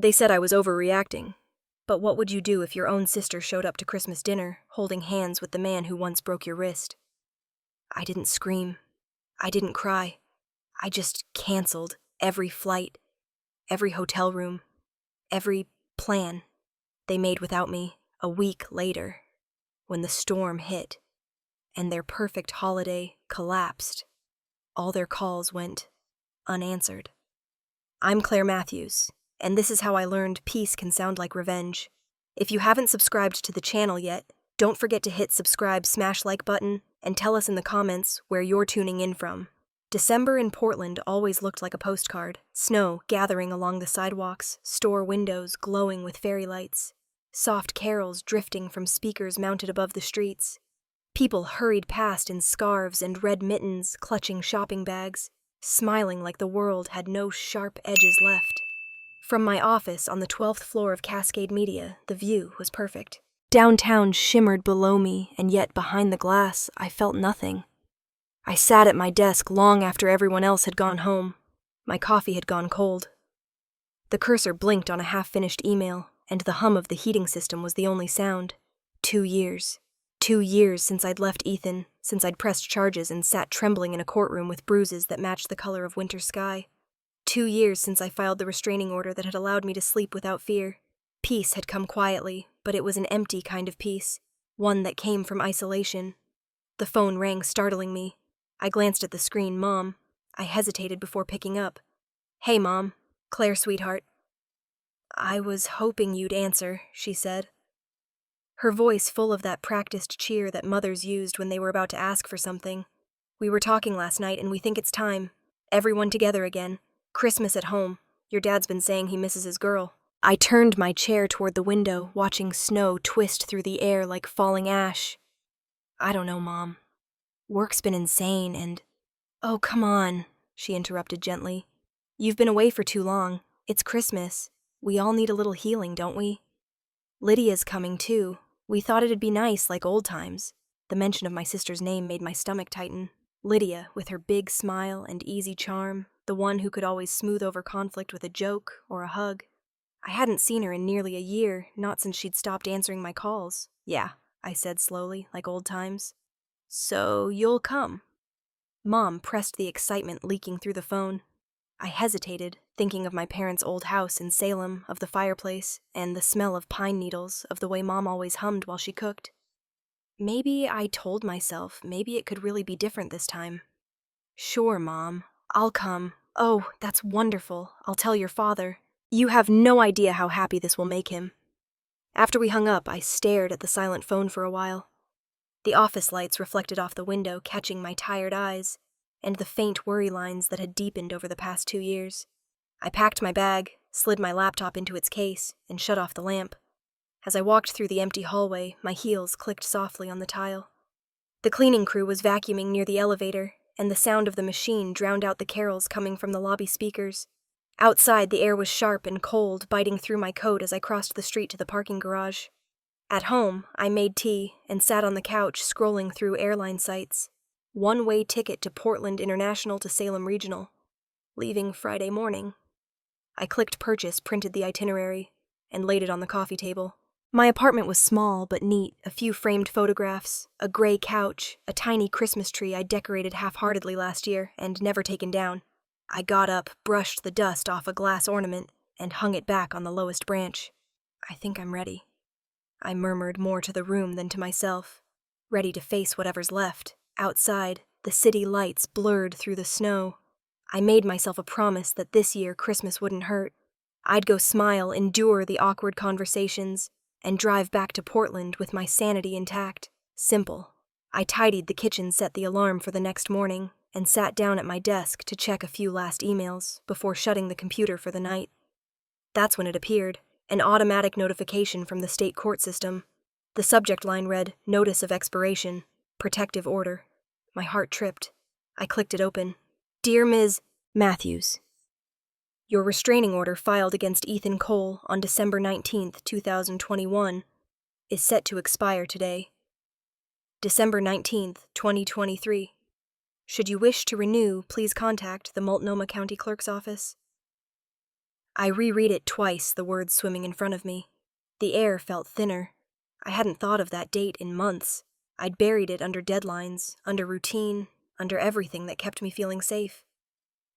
They said I was overreacting. But what would you do if your own sister showed up to Christmas dinner, holding hands with the man who once broke your wrist? I didn't scream. I didn't cry. I just canceled every flight, every hotel room, every plan they made without me a week later, when the storm hit and their perfect holiday collapsed. All their calls went unanswered. I'm Claire Matthews, and this is how I learned peace can sound like revenge. If you haven't subscribed to the channel yet, don't forget to hit subscribe, smash like button, and tell us in the comments where you're tuning in from. December in Portland always looked like a postcard. Snow gathering along the sidewalks, store windows glowing with fairy lights, soft carols drifting from speakers mounted above the streets. People hurried past in scarves and red mittens, clutching shopping bags, smiling like the world had no sharp edges left. From my office on the 12th floor of Cascade Media, the view was perfect. Downtown shimmered below me, and yet behind the glass, I felt nothing. I sat at my desk long after everyone else had gone home. My coffee had gone cold. The cursor blinked on a half-finished email, and the hum of the heating system was the only sound. 2 years. 2 years since I'd left Ethan, since I'd pressed charges and sat trembling in a courtroom with bruises that matched the color of winter sky. 2 years since I filed the restraining order that had allowed me to sleep without fear. Peace had come quietly, but it was an empty kind of peace, one that came from isolation. The phone rang, startling me. I glanced at the screen. Mom. I hesitated before picking up. Hey, Mom. Claire, sweetheart. I was hoping you'd answer, she said. Her voice full of that practiced cheer that mothers used when they were about to ask for something. We were talking last night, and we think it's time. Everyone together again. Christmas at home. Your dad's been saying he misses his girl. I turned my chair toward the window, watching snow twist through the air like falling ash. I don't know, Mom. Work's been insane and... Oh, come on, she interrupted gently. You've been away for too long. It's Christmas. We all need a little healing, don't we? Lydia's coming, too. We thought it'd be nice, like old times. The mention of my sister's name made my stomach tighten. Lydia, with her big smile and easy charm, the one who could always smooth over conflict with a joke or a hug. I hadn't seen her in nearly a year, not since she'd stopped answering my calls. Yeah, I said slowly, like old times. So you'll come? Mom pressed the excitement leaking through the phone. I hesitated, thinking of my parents' old house in Salem, of the fireplace, and the smell of pine needles, of the way Mom always hummed while she cooked. Maybe I told myself, maybe it could really be different this time. Sure, Mom. I'll come. Oh, that's wonderful. I'll tell your father. You have no idea how happy this will make him. After we hung up, I stared at the silent phone for a while. The office lights reflected off the window, catching my tired eyes, and the faint worry lines that had deepened over the past 2 years. I packed my bag, slid my laptop into its case, and shut off the lamp. As I walked through the empty hallway, my heels clicked softly on the tile. The cleaning crew was vacuuming near the elevator, and the sound of the machine drowned out the carols coming from the lobby speakers. Outside, the air was sharp and cold, biting through my coat as I crossed the street to the parking garage. At home, I made tea and sat on the couch scrolling through airline sites. One-way ticket to Portland International to Salem Regional. Leaving Friday morning. I clicked purchase, printed the itinerary, and laid it on the coffee table. My apartment was small but neat, a few framed photographs, a gray couch, a tiny Christmas tree I decorated half-heartedly last year and never taken down. I got up, brushed the dust off a glass ornament, and hung it back on the lowest branch. I think I'm ready. I murmured more to the room than to myself, ready to face whatever's left. Outside, the city lights blurred through the snow. I made myself a promise that this year Christmas wouldn't hurt. I'd go smile, endure the awkward conversations, and drive back to Portland with my sanity intact. Simple. I tidied the kitchen, set the alarm for the next morning, and sat down at my desk to check a few last emails before shutting the computer for the night. That's when it appeared. An automatic notification from the state court system. The subject line read, Notice of Expiration, Protective Order. My heart tripped. I clicked it open. Dear Ms. Matthews, your restraining order filed against Ethan Cole on December 19th, 2021, is set to expire today. December 19th, 2023. Should you wish to renew, please contact the Multnomah County Clerk's Office. I reread it twice, the words swimming in front of me. The air felt thinner. I hadn't thought of that date in months. I'd buried it under deadlines, under routine, under everything that kept me feeling safe.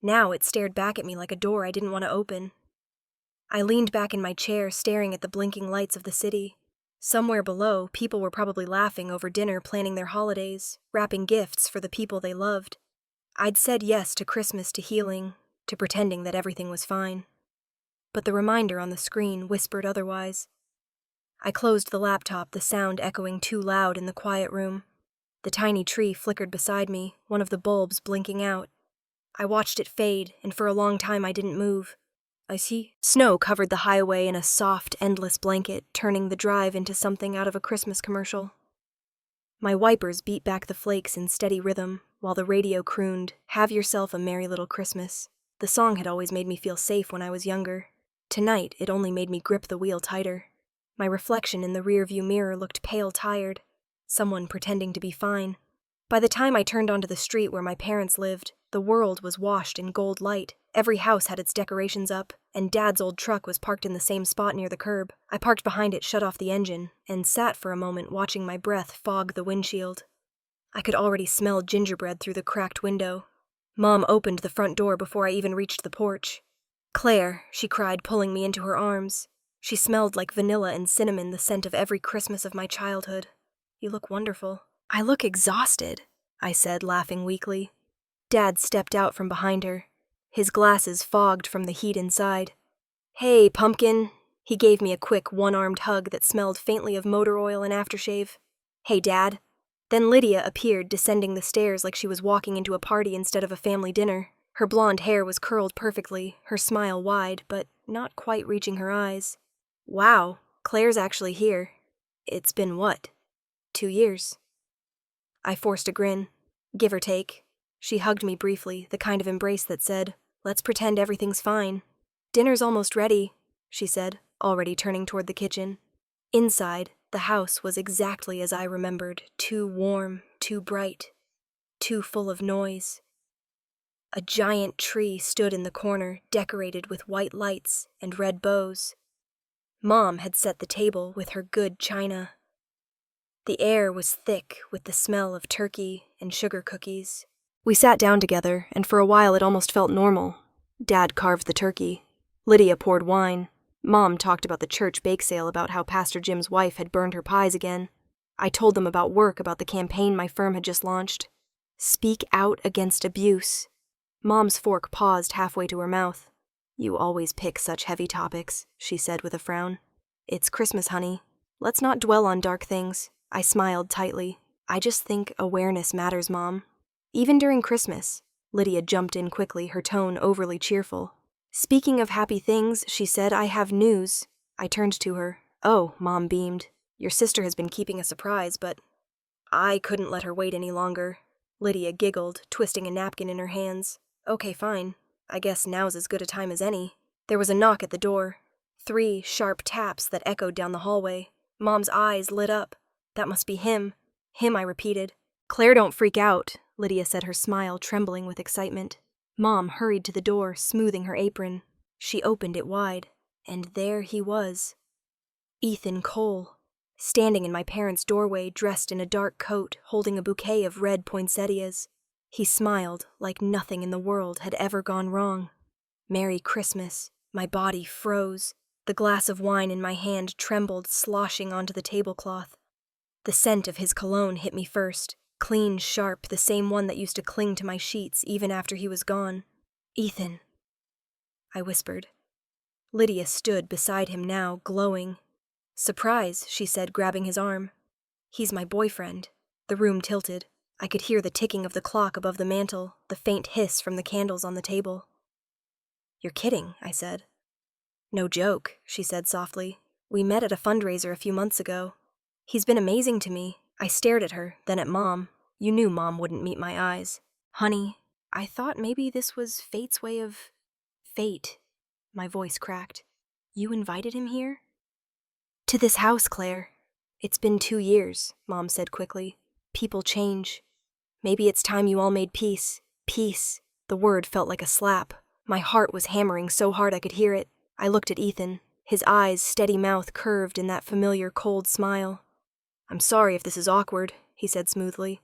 Now it stared back at me like a door I didn't want to open. I leaned back in my chair, staring at the blinking lights of the city. Somewhere below, people were probably laughing over dinner, planning their holidays, wrapping gifts for the people they loved. I'd said yes to Christmas, to healing, to pretending that everything was fine. But the reminder on the screen whispered otherwise. I closed the laptop, the sound echoing too loud in the quiet room. The tiny tree flickered beside me, one of the bulbs blinking out. I watched it fade, and for a long time I didn't move. Snow covered the highway in a soft, endless blanket, turning the drive into something out of a Christmas commercial. My wipers beat back the flakes in steady rhythm, while the radio crooned, "Have yourself a merry little Christmas." The song had always made me feel safe when I was younger. Tonight, it only made me grip the wheel tighter. My reflection in the rearview mirror looked pale tired, someone pretending to be fine. By the time I turned onto the street where my parents lived, the world was washed in gold light. Every house had its decorations up, and Dad's old truck was parked in the same spot near the curb. I parked behind it, shut off the engine, and sat for a moment watching my breath fog the windshield. I could already smell gingerbread through the cracked window. Mom opened the front door before I even reached the porch. "Claire," she cried, pulling me into her arms. She smelled like vanilla and cinnamon, the scent of every Christmas of my childhood. "You look wonderful." "I look exhausted," I said, laughing weakly. Dad stepped out from behind her, his glasses fogged from the heat inside. "Hey, pumpkin." He gave me a quick, one-armed hug that smelled faintly of motor oil and aftershave. "Hey, Dad." Then Lydia appeared, descending the stairs like she was walking into a party instead of a family dinner. Her blonde hair was curled perfectly, her smile wide, but not quite reaching her eyes. "Wow, Claire's actually here. It's been what? 2 years?" I forced a grin. "Give or take." She hugged me briefly, the kind of embrace that said, "Let's pretend everything's fine." "Dinner's almost ready," she said, already turning toward the kitchen. Inside, the house was exactly as I remembered, too warm, too bright, too full of noise. A giant tree stood in the corner, decorated with white lights and red bows. Mom had set the table with her good china. The air was thick with the smell of turkey and sugar cookies. We sat down together, and for a while it almost felt normal. Dad carved the turkey. Lydia poured wine. Mom talked about the church bake sale, about how Pastor Jim's wife had burned her pies again. I told them about work, about the campaign my firm had just launched. Speak out against abuse. Mom's fork paused halfway to her mouth. "You always pick such heavy topics," she said with a frown. "It's Christmas, honey. Let's not dwell on dark things." I smiled tightly. "I just think awareness matters, Mom." Even during Christmas, Lydia jumped in quickly, her tone overly cheerful. "Speaking of happy things," she said, "I have news." I turned to her. "Oh," Mom beamed. "Your sister has been keeping a surprise, but..." I couldn't let her wait any longer. Lydia giggled, twisting a napkin in her hands. "Okay, fine. I guess now's as good a time as any." There was a knock at the door. 3 sharp taps that echoed down the hallway. Mom's eyes lit up. "That must be him." "Him," I repeated. "Claire, don't freak out," Lydia said, her smile trembling with excitement. Mom hurried to the door, smoothing her apron. She opened it wide, and there he was. Ethan Cole, standing in my parents' doorway, dressed in a dark coat, holding a bouquet of red poinsettias. He smiled like nothing in the world had ever gone wrong. "Merry Christmas." My body froze. The glass of wine in my hand trembled, sloshing onto the tablecloth. The scent of his cologne hit me first. Clean, sharp, the same one that used to cling to my sheets even after he was gone. "Ethan," I whispered. Lydia stood beside him now, glowing. "Surprise," she said, grabbing his arm. "He's my boyfriend." The room tilted. I could hear the ticking of the clock above the mantel, the faint hiss from the candles on the table. "You're kidding," I said. "No joke," she said softly. "We met at a fundraiser a few months ago. He's been amazing to me." I stared at her, then at Mom. You knew Mom wouldn't meet my eyes. "Honey, I thought maybe this was fate's way of..." "Fate." My voice cracked. "You invited him here?" "To this house, Claire." "It's been 2 years," Mom said quickly. "People change. Maybe it's time you all made peace." Peace. The word felt like a slap. My heart was hammering so hard I could hear it. I looked at Ethan, his eyes, steady mouth curved in that familiar cold smile. "I'm sorry if this is awkward," he said smoothly.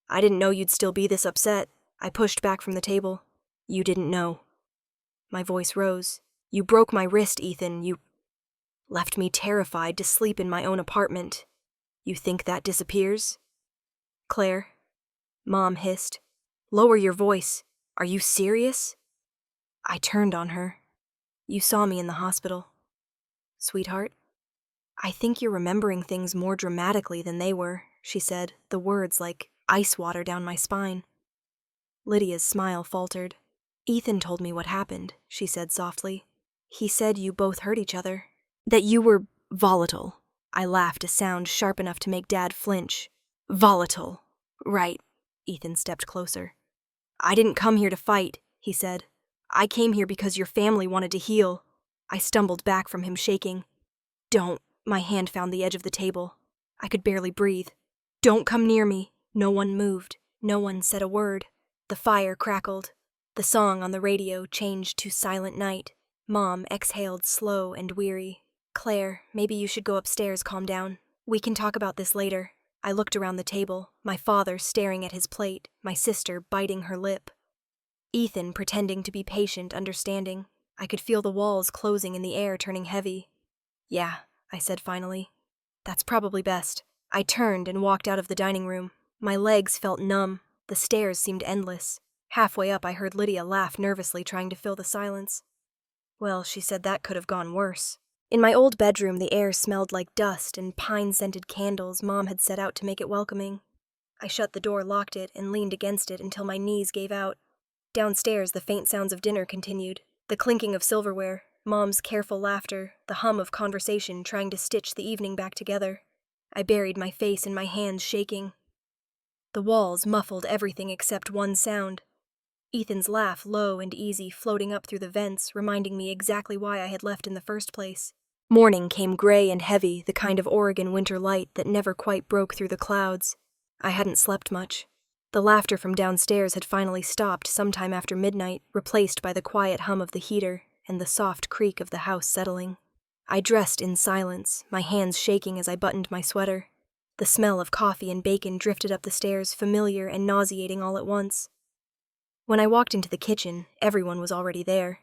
"I didn't know you'd still be this upset." I pushed back from the table. "You didn't know." My voice rose. "You broke my wrist, Ethan. You left me terrified to sleep in my own apartment. You think that disappears?" "Claire," Mom hissed. "Lower your voice. Are you serious?" I turned on her. "You saw me in the hospital. Sweetheart, I think you're remembering things more dramatically than they were," she said, the words like ice water down my spine. Lydia's smile faltered. "Ethan told me what happened," she said softly. "He said you both hurt each other. That you were volatile." I laughed, a sound sharp enough to make Dad flinch. "Volatile. Right." Ethan stepped closer. "I didn't come here to fight," he said. "I came here because your family wanted to heal." I stumbled back from him, shaking. "Don't." My hand found the edge of the table. I could barely breathe. "Don't come near me." No one moved. No one said a word. The fire crackled. The song on the radio changed to Silent Night. Mom exhaled slow and weary. "Claire, maybe you should go upstairs, calm down. We can talk about this later." I looked around the table, my father staring at his plate, my sister biting her lip. Ethan pretending to be patient, understanding. I could feel the walls closing and the air turning heavy. "Yeah," I said finally. "That's probably best." I turned and walked out of the dining room. My legs felt numb. The stairs seemed endless. Halfway up, I heard Lydia laugh nervously, trying to fill the silence. "Well," she said, "that could have gone worse." In my old bedroom, the air smelled like dust and pine-scented candles Mom had set out to make it welcoming. I shut the door, locked it, and leaned against it until my knees gave out. Downstairs, the faint sounds of dinner continued. The clinking of silverware, Mom's careful laughter, the hum of conversation trying to stitch the evening back together. I buried my face in my hands, shaking. The walls muffled everything except one sound. Ethan's laugh, low and easy, floating up through the vents, reminding me exactly why I had left in the first place. Morning came gray and heavy, the kind of Oregon winter light that never quite broke through the clouds. I hadn't slept much. The laughter from downstairs had finally stopped sometime after midnight, replaced by the quiet hum of the heater and the soft creak of the house settling. I dressed in silence, my hands shaking as I buttoned my sweater. The smell of coffee and bacon drifted up the stairs, familiar and nauseating all at once. When I walked into the kitchen, everyone was already there.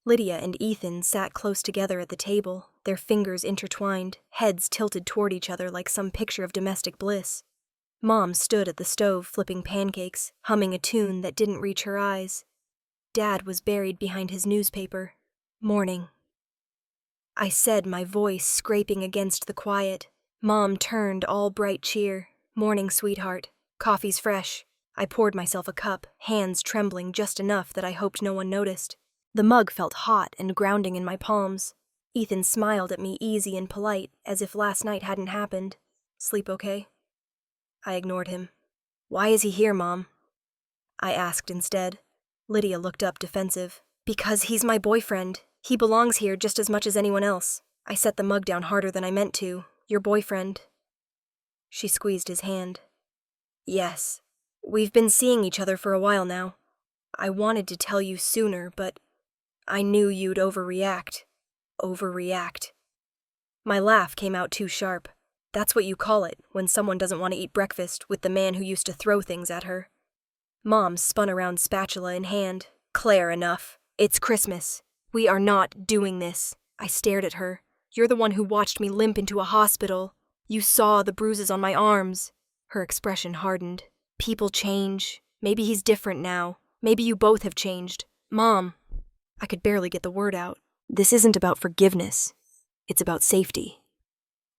Lydia and Ethan sat close together at the table, their fingers intertwined, heads tilted toward each other like some picture of domestic bliss. Mom stood at the stove flipping pancakes, humming a tune that didn't reach her eyes. Dad was buried behind his newspaper. Morning. I said, my voice scraping against the quiet. Mom turned, all bright cheer. "Morning, sweetheart. Coffee's fresh." I poured myself a cup, hands trembling just enough that I hoped no one noticed. The mug felt hot and grounding in my palms. Ethan smiled at me, easy and polite, as if last night hadn't happened. "Sleep okay?" I ignored him. "Why is he here, Mom?" I asked instead. Lydia looked up, defensive. "Because he's my boyfriend. He belongs here just as much as anyone else." I set the mug down harder than I meant to. "Your boyfriend." She squeezed his hand. "Yes. We've been seeing each other for a while now. I wanted to tell you sooner, but I knew you'd overreact. Overreact." My laugh came out too sharp. That's what you call it, when someone doesn't want to eat breakfast with the man who used to throw things at her. Mom spun around, spatula in hand. "Claire, enough. It's Christmas. We are not doing this." I stared at her. "You're the one who watched me limp into a hospital. You saw the bruises on my arms." Her expression hardened. "People change. Maybe he's different now. Maybe you both have changed. Mom." I could barely get the word out. "This isn't about forgiveness. It's about safety."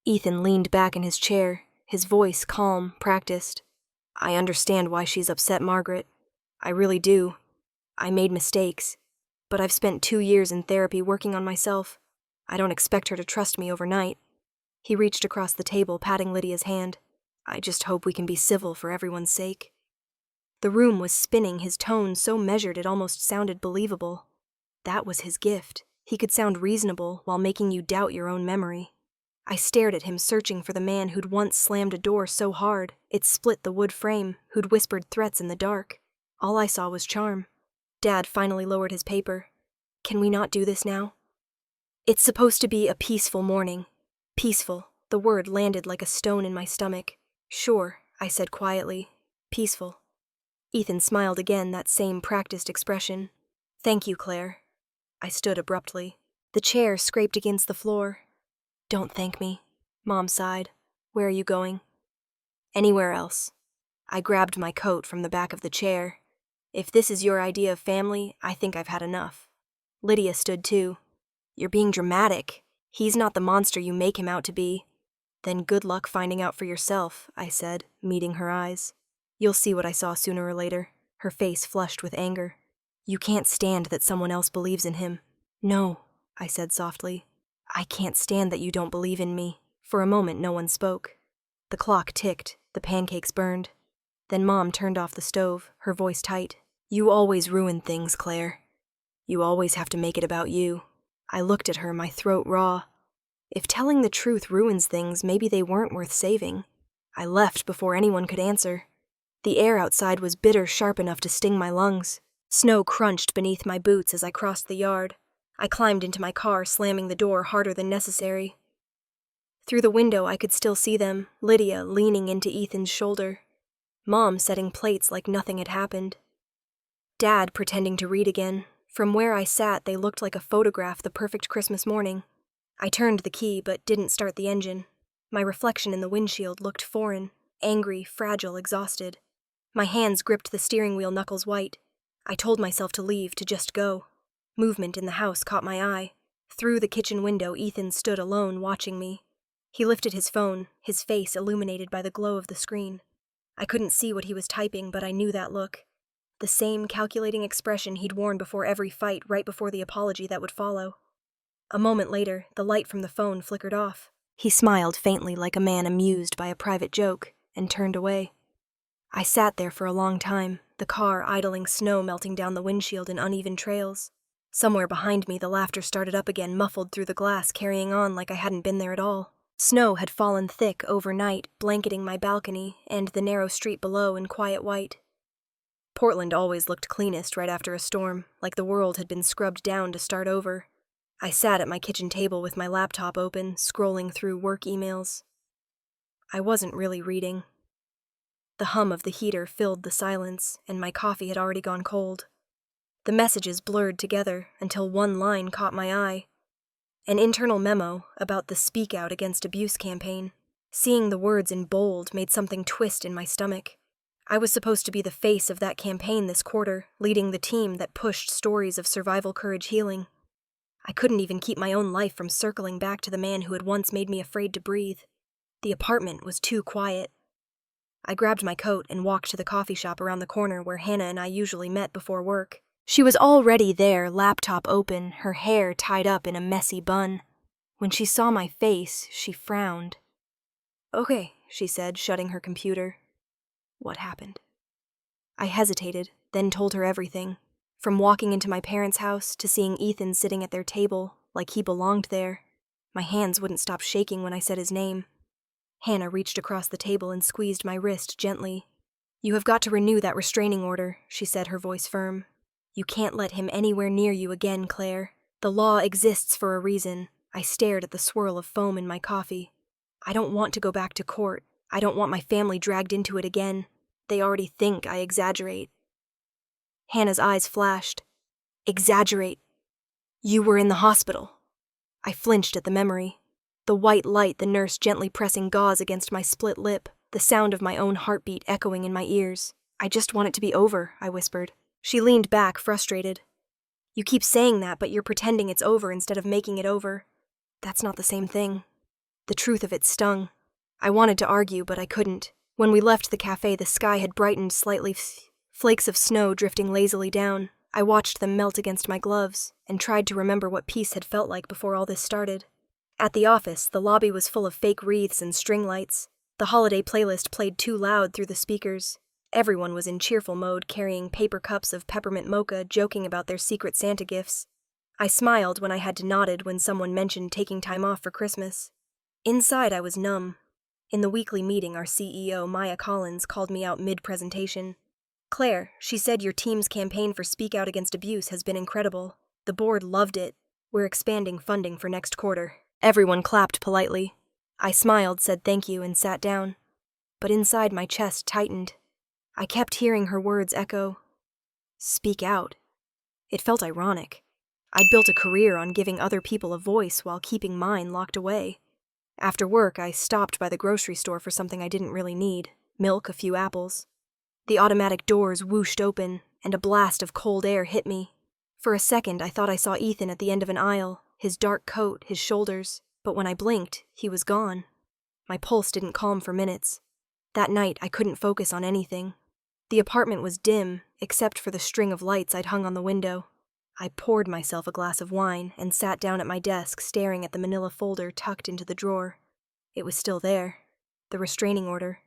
Ethan leaned back in his chair, his voice calm, practiced. "I understand why she's upset, Margaret. I really do. I made mistakes. But I've spent 2 years in therapy working on myself. I don't expect her to trust me overnight." He reached across the table, patting Lydia's hand. "I just hope we can be civil for everyone's sake." The room was spinning, his tone so measured it almost sounded believable. That was his gift. He could sound reasonable while making you doubt your own memory. I stared at him, searching for the man who'd once slammed a door so hard it split the wood frame, who'd whispered threats in the dark. All I saw was charm. Dad finally lowered his paper. "Can we not do this now?" It's supposed to be a peaceful morning. Peaceful. The word landed like a stone in my stomach. Sure, I said quietly. Peaceful. Ethan smiled again, that same practiced expression. Thank you, Claire. I stood abruptly. The chair scraped against the floor. Don't thank me. Mom sighed. Where are you going? Anywhere else. I grabbed my coat from the back of the chair. If this is your idea of family, I think I've had enough. Lydia stood too. You're being dramatic. He's not the monster you make him out to be. Then good luck finding out for yourself, I said, meeting her eyes. You'll see what I saw sooner or later. Her face flushed with anger. You can't stand that someone else believes in him. No, I said softly. I can't stand that you don't believe in me. For a moment, no one spoke. The clock ticked, the pancakes burned. Then Mom turned off the stove, her voice tight. You always ruin things, Claire. You always have to make it about you. I looked at her, my throat raw. If telling the truth ruins things, maybe they weren't worth saving. I left before anyone could answer. The air outside was bitter sharp enough to sting my lungs. Snow crunched beneath my boots as I crossed the yard. I climbed into my car, slamming the door harder than necessary. Through the window, I could still see them, Lydia leaning into Ethan's shoulder. Mom setting plates like nothing had happened. Dad pretending to read again. From where I sat, they looked like a photograph the perfect Christmas morning. I turned the key, but didn't start the engine. My reflection in the windshield looked foreign, angry, fragile, exhausted. My hands gripped the steering wheel, knuckles white. I told myself to leave, to just go. Movement in the house caught my eye. Through the kitchen window, Ethan stood alone, watching me. He lifted his phone, his face illuminated by the glow of the screen. I couldn't see what he was typing, but I knew that look. The same calculating expression he'd worn before every fight, right before the apology that would follow. A moment later, the light from the phone flickered off. He smiled faintly like a man amused by a private joke, and turned away. I sat there for a long time, the car idling, snow melting down the windshield in uneven trails. Somewhere behind me, the laughter started up again, muffled through the glass, carrying on like I hadn't been there at all. Snow had fallen thick overnight, blanketing my balcony and the narrow street below in quiet white. Portland always looked cleanest right after a storm, like the world had been scrubbed down to start over. I sat at my kitchen table with my laptop open, scrolling through work emails. I wasn't really reading. The hum of the heater filled the silence, and my coffee had already gone cold. The messages blurred together until one line caught my eye. An internal memo about the Speak Out Against Abuse campaign. Seeing the words in bold made something twist in my stomach. I was supposed to be the face of that campaign this quarter, leading the team that pushed stories of survival courage healing. I couldn't even keep my own life from circling back to the man who had once made me afraid to breathe. The apartment was too quiet. I grabbed my coat and walked to the coffee shop around the corner where Hannah and I usually met before work. She was already there, laptop open, her hair tied up in a messy bun. When she saw my face, she frowned. Okay, she said, shutting her computer. What happened? I hesitated, then told her everything. From walking into my parents' house to seeing Ethan sitting at their table, like he belonged there. My hands wouldn't stop shaking when I said his name. Hannah reached across the table and squeezed my wrist gently. You have got to renew that restraining order, she said, her voice firm. You can't let him anywhere near you again, Claire. The law exists for a reason. I stared at the swirl of foam in my coffee. I don't want to go back to court. I don't want my family dragged into it again. They already think I exaggerate. Hannah's eyes flashed. Exaggerate. You were in the hospital. I flinched at the memory. The white light, the nurse gently pressing gauze against my split lip, the sound of my own heartbeat echoing in my ears. I just want it to be over, I whispered. She leaned back, frustrated. You keep saying that, but you're pretending it's over instead of making it over. That's not the same thing. The truth of it stung. I wanted to argue, but I couldn't. When we left the cafe, the sky had brightened slightly, flakes of snow drifting lazily down. I watched them melt against my gloves, and tried to remember what peace had felt like before all this started. At the office, the lobby was full of fake wreaths and string lights. The holiday playlist played too loud through the speakers. Everyone was in cheerful mode, carrying paper cups of peppermint mocha, joking about their secret Santa gifts. I smiled when I had to nod when someone mentioned taking time off for Christmas. Inside, I was numb. In the weekly meeting, our CEO, Maya Collins, called me out mid-presentation. Claire, she said your team's campaign for Speak Out Against Abuse has been incredible. The board loved it. We're expanding funding for next quarter. Everyone clapped politely. I smiled, said thank you, and sat down. But inside my chest tightened. I kept hearing her words echo. Speak out. It felt ironic. I'd built a career on giving other people a voice while keeping mine locked away. After work, I stopped by the grocery store for something I didn't really need. Milk, a few apples. The automatic doors whooshed open, and a blast of cold air hit me. For a second, I thought I saw Ethan at the end of an aisle, his dark coat, his shoulders, but when I blinked, he was gone. My pulse didn't calm for minutes. That night, I couldn't focus on anything. The apartment was dim, except for the string of lights I'd hung on the window. I poured myself a glass of wine and sat down at my desk, staring at the manila folder tucked into the drawer. It was still there, the restraining order.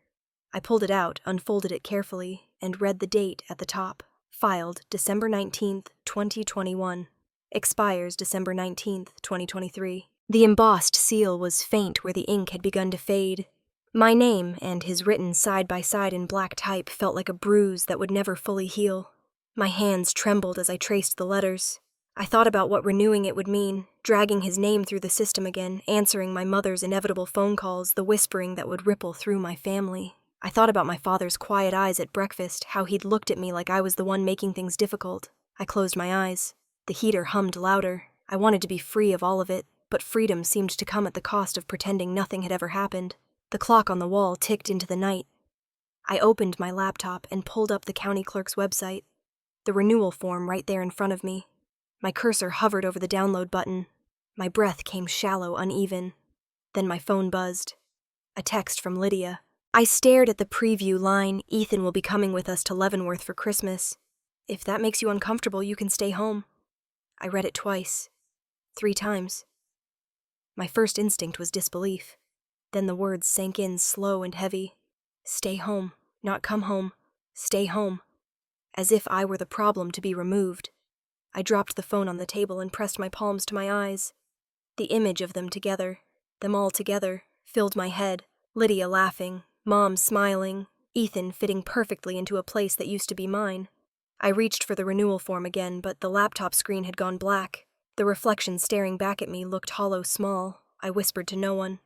I pulled it out, unfolded it carefully, and read the date at the top. Filed December 19th, 2021. Expires December 19th, 2023. The embossed seal was faint where the ink had begun to fade. My name and his written side by side in black type felt like a bruise that would never fully heal. My hands trembled as I traced the letters. I thought about what renewing it would mean, dragging his name through the system again, answering my mother's inevitable phone calls, the whispering that would ripple through my family. I thought about my father's quiet eyes at breakfast, how he'd looked at me like I was the one making things difficult. I closed my eyes. The heater hummed louder. I wanted to be free of all of it, but freedom seemed to come at the cost of pretending nothing had ever happened. The clock on the wall ticked into the night. I opened my laptop and pulled up the county clerk's website. The renewal form right there in front of me. My cursor hovered over the download button. My breath came shallow, uneven. Then my phone buzzed. A text from Lydia. I stared at the preview line, Ethan will be coming with us to Leavenworth for Christmas. If that makes you uncomfortable, you can stay home. I read it twice. 3 times. My first instinct was disbelief. Then the words sank in slow and heavy. Stay home, not come home. Stay home. As if I were the problem to be removed. I dropped the phone on the table and pressed my palms to my eyes. The image of them all together, filled my head. Lydia laughing, Mom smiling, Ethan fitting perfectly into a place that used to be mine. I reached for the renewal form again, but the laptop screen had gone black. The reflection staring back at me looked hollow small. I whispered to no one.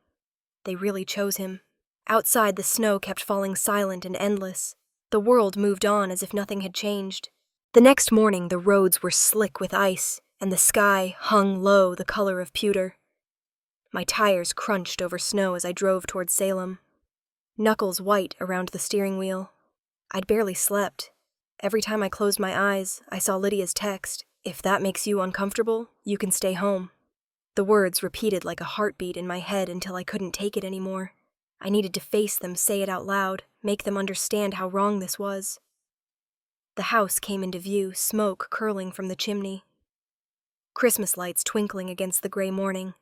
They really chose him. Outside, the snow kept falling silent and endless. The world moved on as if nothing had changed. The next morning, the roads were slick with ice, and the sky hung low, the color of pewter. My tires crunched over snow as I drove toward Salem. Knuckles white around the steering wheel. I'd barely slept. Every time I closed my eyes, I saw Lydia's text. If that makes you uncomfortable, you can stay home. The words repeated like a heartbeat in my head until I couldn't take it anymore. I needed to face them, say it out loud, make them understand how wrong this was. The house came into view, smoke curling from the chimney. Christmas lights twinkling against the gray morning.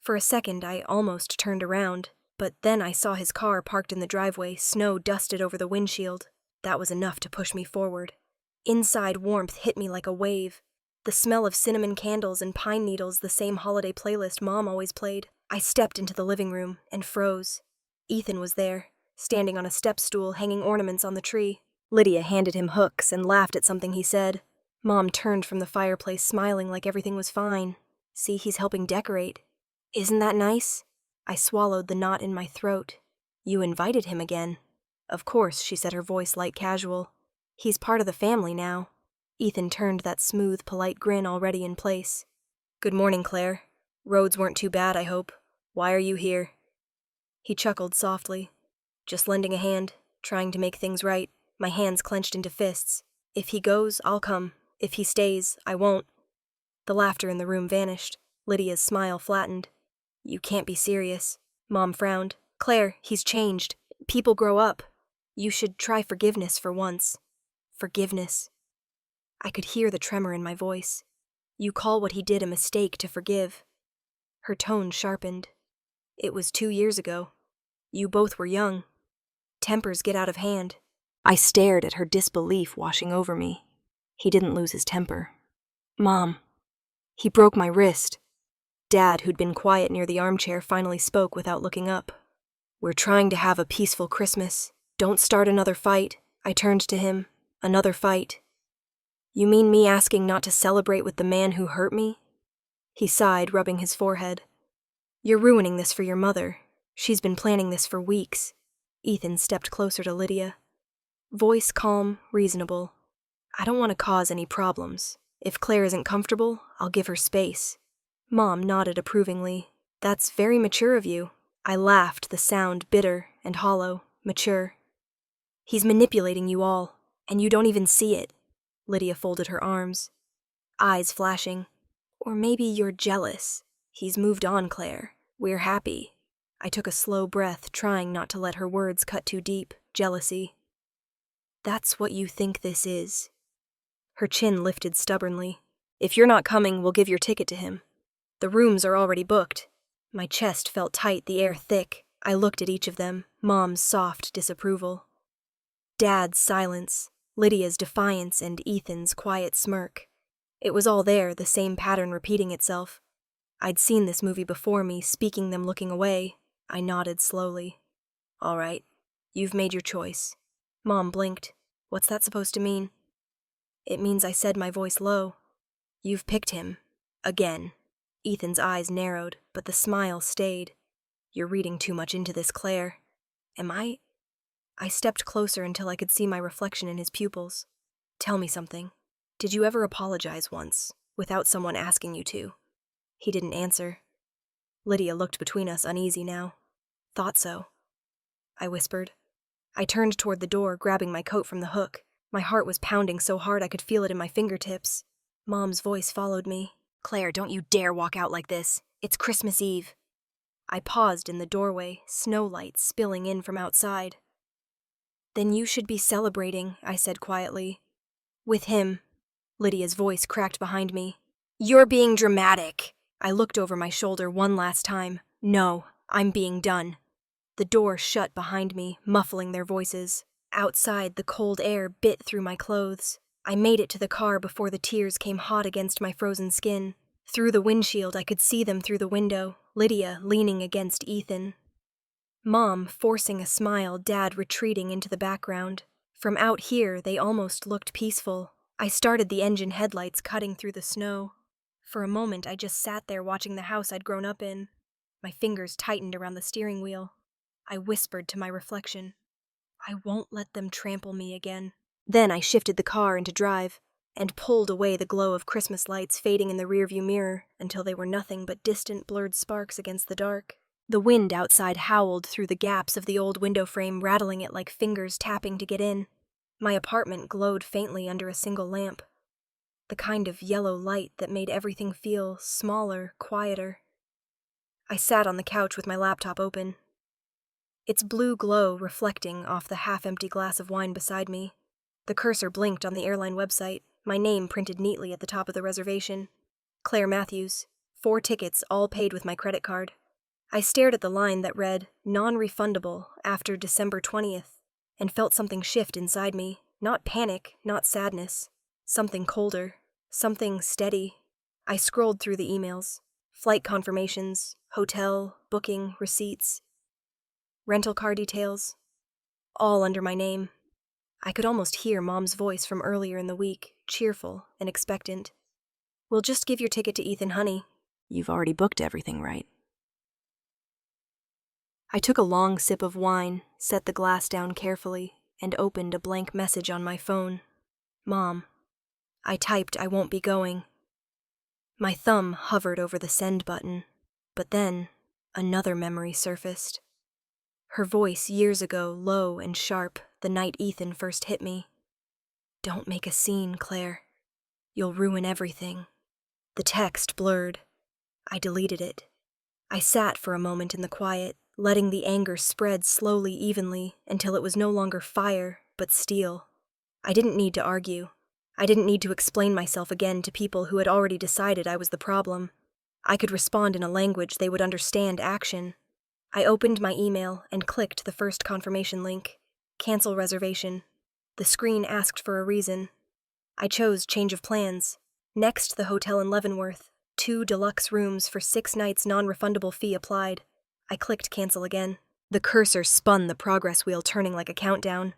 For a second, I almost turned around, but then I saw his car parked in the driveway, snow dusted over the windshield. That was enough to push me forward. Inside warmth hit me like a wave. The smell of cinnamon candles and pine needles, the same holiday playlist Mom always played. I stepped into the living room and froze. Ethan was there, standing on a step stool, hanging ornaments on the tree. Lydia handed him hooks and laughed at something he said. Mom turned from the fireplace, smiling like everything was fine. See, he's helping decorate. Isn't that nice? I swallowed the knot in my throat. You invited him again. Of course, she said, her voice light casual. He's part of the family now. Ethan turned that smooth, polite grin already in place. Good morning, Claire. Roads weren't too bad, I hope. Why are you here? He chuckled softly. Just lending a hand, trying to make things right. My hands clenched into fists. If he goes, I'll come. If he stays, I won't. The laughter in the room vanished. Lydia's smile flattened. You can't be serious. Mom frowned. Claire, he's changed. People grow up. You should try forgiveness for once. Forgiveness. I could hear the tremor in my voice. You call what he did a mistake to forgive. Her tone sharpened. It was 2 years ago. You both were young. Tempers get out of hand. I stared at her disbelief washing over me. He didn't lose his temper. Mom. He broke my wrist. Dad, who'd been quiet near the armchair, finally spoke without looking up. We're trying to have a peaceful Christmas. Don't start another fight. I turned to him. Another fight. You mean me asking not to celebrate with the man who hurt me? He sighed, rubbing his forehead. You're ruining this for your mother. She's been planning this for weeks. Ethan stepped closer to Lydia. Voice calm, reasonable. I don't want to cause any problems. If Claire isn't comfortable, I'll give her space. Mom nodded approvingly. That's very mature of you. I laughed, the sound bitter and hollow, mature. He's manipulating you all, and you don't even see it. Lydia folded her arms, eyes flashing. Or maybe you're jealous. He's moved on, Claire. We're happy. I took a slow breath, trying not to let her words cut too deep. Jealousy. That's what you think this is. Her chin lifted stubbornly. If you're not coming, we'll give your ticket to him. The rooms are already booked. My chest felt tight, the air thick. I looked at each of them, Mom's soft disapproval. Dad's silence, Lydia's defiance, and Ethan's quiet smirk. It was all there, the same pattern repeating itself. I'd seen this movie before me, speaking them looking away. I nodded slowly. All right, you've made your choice. Mom blinked. What's that supposed to mean? It means I said, my voice low. You've picked him. Again. Ethan's eyes narrowed, but the smile stayed. You're reading too much into this, Claire. Am I? I stepped closer until I could see my reflection in his pupils. Tell me something. Did you ever apologize once, without someone asking you to? He didn't answer. Lydia looked between us, uneasy now. Thought so, I whispered. I turned toward the door, grabbing my coat from the hook. My heart was pounding so hard I could feel it in my fingertips. Mom's voice followed me. Claire, don't you dare walk out like this. It's Christmas Eve. I paused in the doorway, snow light spilling in from outside. Then you should be celebrating, I said quietly. With him. Lydia's voice cracked behind me. You're being dramatic. I looked over my shoulder one last time. No, I'm being done. The door shut behind me, muffling their voices. Outside, the cold air bit through my clothes. I made it to the car before the tears came hot against my frozen skin. Through the windshield, I could see them through the window, Lydia leaning against Ethan. Mom forcing a smile, Dad retreating into the background. From out here, they almost looked peaceful. I started the engine headlights cutting through the snow. For a moment, I just sat there watching the house I'd grown up in. My fingers tightened around the steering wheel. I whispered to my reflection, I won't let them trample me again. Then I shifted the car into drive and pulled away the glow of Christmas lights fading in the rearview mirror until they were nothing but distant blurred sparks against the dark. The wind outside howled through the gaps of the old window frame, rattling it like fingers tapping to get in. My apartment glowed faintly under a single lamp, the kind of yellow light that made everything feel smaller, quieter. I sat on the couch with my laptop open, its blue glow reflecting off the half-empty glass of wine beside me. The cursor blinked on the airline website, my name printed neatly at the top of the reservation. Claire Matthews, 4 tickets, all paid with my credit card. I stared at the line that read, non-refundable after December 20th, and felt something shift inside me. Not panic, not sadness. Something colder, something steady. I scrolled through the emails. Flight confirmations, hotel, booking, receipts, rental car details, all under my name. I could almost hear Mom's voice from earlier in the week, cheerful and expectant. We'll just give your ticket to Ethan, honey. You've already booked everything, right? I took a long sip of wine, set the glass down carefully, and opened a blank message on my phone. Mom. I typed, I won't be going. My thumb hovered over the send button, but then another memory surfaced. Her voice years ago, low and sharp, the night Ethan first hit me. Don't make a scene, Claire. You'll ruin everything. The text blurred. I deleted it. I sat for a moment in the quiet, letting the anger spread slowly, evenly, until it was no longer fire, but steel. I didn't need to argue. I didn't need to explain myself again to people who had already decided I was the problem. I could respond in a language they would understand action. I opened my email and clicked the first confirmation link. Cancel reservation. The screen asked for a reason. I chose change of plans. Next, the hotel in Leavenworth. 2 deluxe rooms for 6 nights, non-refundable fee applied. I clicked cancel again. The cursor spun the progress wheel, turning like a countdown.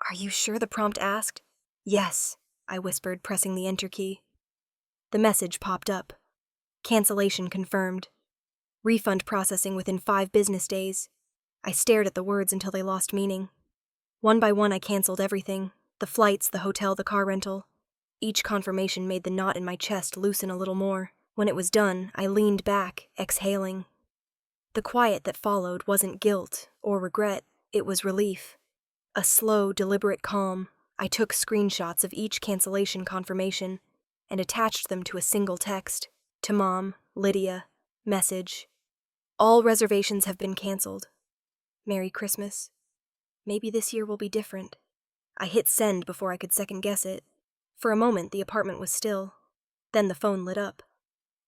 Are you sure, the prompt asked? Yes, I whispered, pressing the enter key. The message popped up. Cancellation confirmed. Refund processing within 5 business days. I stared at the words until they lost meaning. One by one I canceled everything. The flights, the hotel, the car rental. Each confirmation made the knot in my chest loosen a little more. When it was done, I leaned back, exhaling. The quiet that followed wasn't guilt or regret, it was relief. A slow, deliberate calm. I took screenshots of each cancellation confirmation and attached them to a single text. To Mom, Lydia, message. All reservations have been canceled. Merry Christmas. Maybe this year will be different. I hit send before I could second guess it. For a moment, the apartment was still. Then the phone lit up.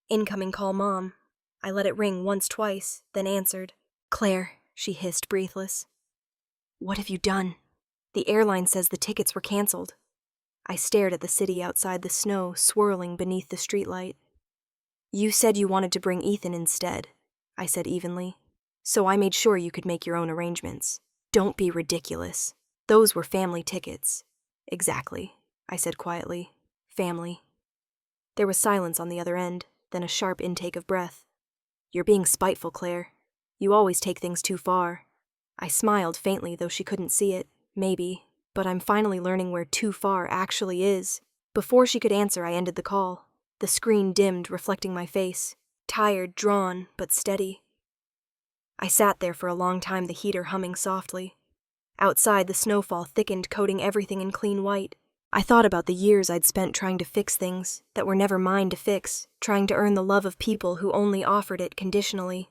Incoming call, Mom. I let it ring once, twice, then answered. Claire, she hissed, breathless. What have you done? The airline says the tickets were canceled. I stared at the city outside, the snow swirling beneath the streetlight. You said you wanted to bring Ethan instead, I said evenly. So I made sure you could make your own arrangements. Don't be ridiculous. Those were family tickets. Exactly, I said quietly. Family. There was silence on the other end, then a sharp intake of breath. You're being spiteful, Claire. You always take things too far. I smiled faintly, though she couldn't see it. Maybe, but I'm finally learning where too far actually is. Before she could answer, I ended the call. The screen dimmed, reflecting my face. Tired, drawn, but steady. I sat there for a long time, the heater humming softly. Outside, the snowfall thickened, coating everything in clean white. I thought about the years I'd spent trying to fix things that were never mine to fix, trying to earn the love of people who only offered it conditionally.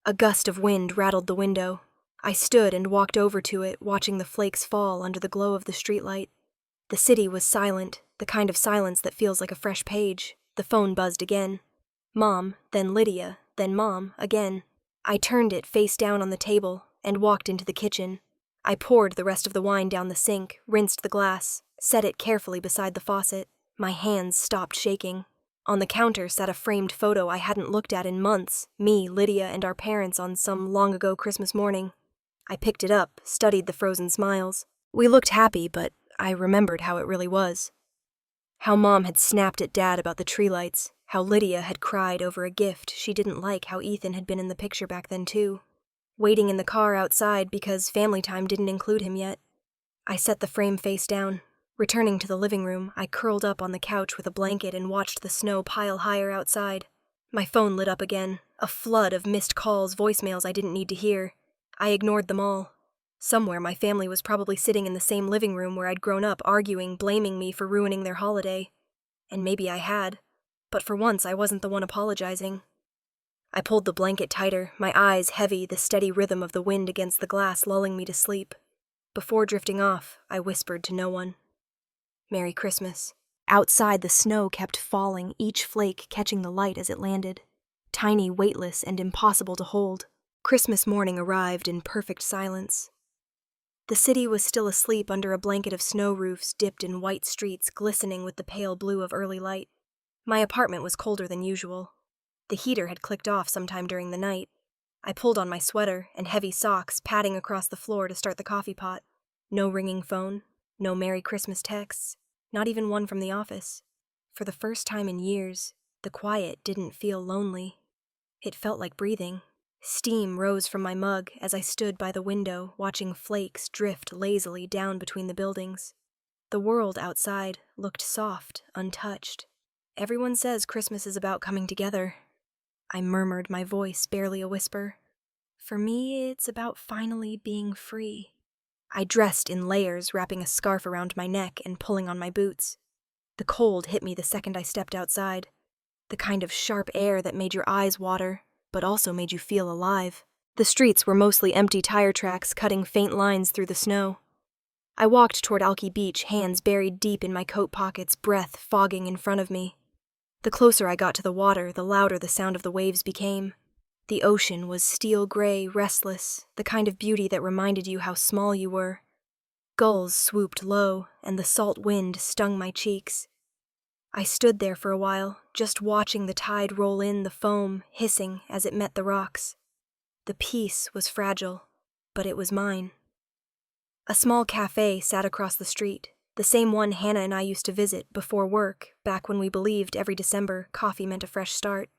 A gust of wind rattled the window. I stood and walked over to it, watching the flakes fall under the glow of the streetlight. The city was silent, the kind of silence that feels like a fresh page. The phone buzzed again. Mom, then Lydia, then Mom, again. I turned it face down on the table and walked into the kitchen. I poured the rest of the wine down the sink, rinsed the glass, set it carefully beside the faucet. My hands stopped shaking. On the counter sat a framed photo I hadn't looked at in months, me, Lydia, and our parents on some long-ago Christmas morning. I picked it up, studied the frozen smiles. We looked happy, but I remembered how it really was. How Mom had snapped at Dad about the tree lights, how Lydia had cried over a gift she didn't like, how Ethan had been in the picture back then too. Waiting in the car outside because family time didn't include him yet. I set the frame face down. Returning to the living room, I curled up on the couch with a blanket and watched the snow pile higher outside. My phone lit up again, a flood of missed calls, voicemails I didn't need to hear. I ignored them all. Somewhere my family was probably sitting in the same living room where I'd grown up, arguing, blaming me for ruining their holiday. And maybe I had. But for once I wasn't the one apologizing. I pulled the blanket tighter, my eyes heavy, the steady rhythm of the wind against the glass lulling me to sleep. Before drifting off, I whispered to no one. Merry Christmas. Outside, the snow kept falling, each flake catching the light as it landed. Tiny, weightless, and impossible to hold. Christmas morning arrived in perfect silence. The city was still asleep under a blanket of snow roofs dipped in white streets glistening with the pale blue of early light. My apartment was colder than usual. The heater had clicked off sometime during the night. I pulled on my sweater and heavy socks, padding across the floor to start the coffee pot. No ringing phone, no Merry Christmas texts, not even one from the office. For the first time in years, the quiet didn't feel lonely. It felt like breathing. Steam rose from my mug as I stood by the window, watching flakes drift lazily down between the buildings. The world outside looked soft, untouched. Everyone says Christmas is about coming together. I murmured, my voice barely a whisper. For me, it's about finally being free. I dressed in layers, wrapping a scarf around my neck and pulling on my boots. The cold hit me the second I stepped outside. The kind of sharp air that made your eyes water, but also made you feel alive. The streets were mostly empty tire tracks cutting faint lines through the snow. I walked toward Alki Beach, hands buried deep in my coat pockets, breath fogging in front of me. The closer I got to the water, the louder the sound of the waves became. The ocean was steel gray, restless, the kind of beauty that reminded you how small you were. Gulls swooped low, and the salt wind stung my cheeks. I stood there for a while, just watching the tide roll in, the foam hissing as it met the rocks. The peace was fragile, but it was mine. A small cafe sat across the street, the same one Hannah and I used to visit before work, back when we believed every December coffee meant a fresh start.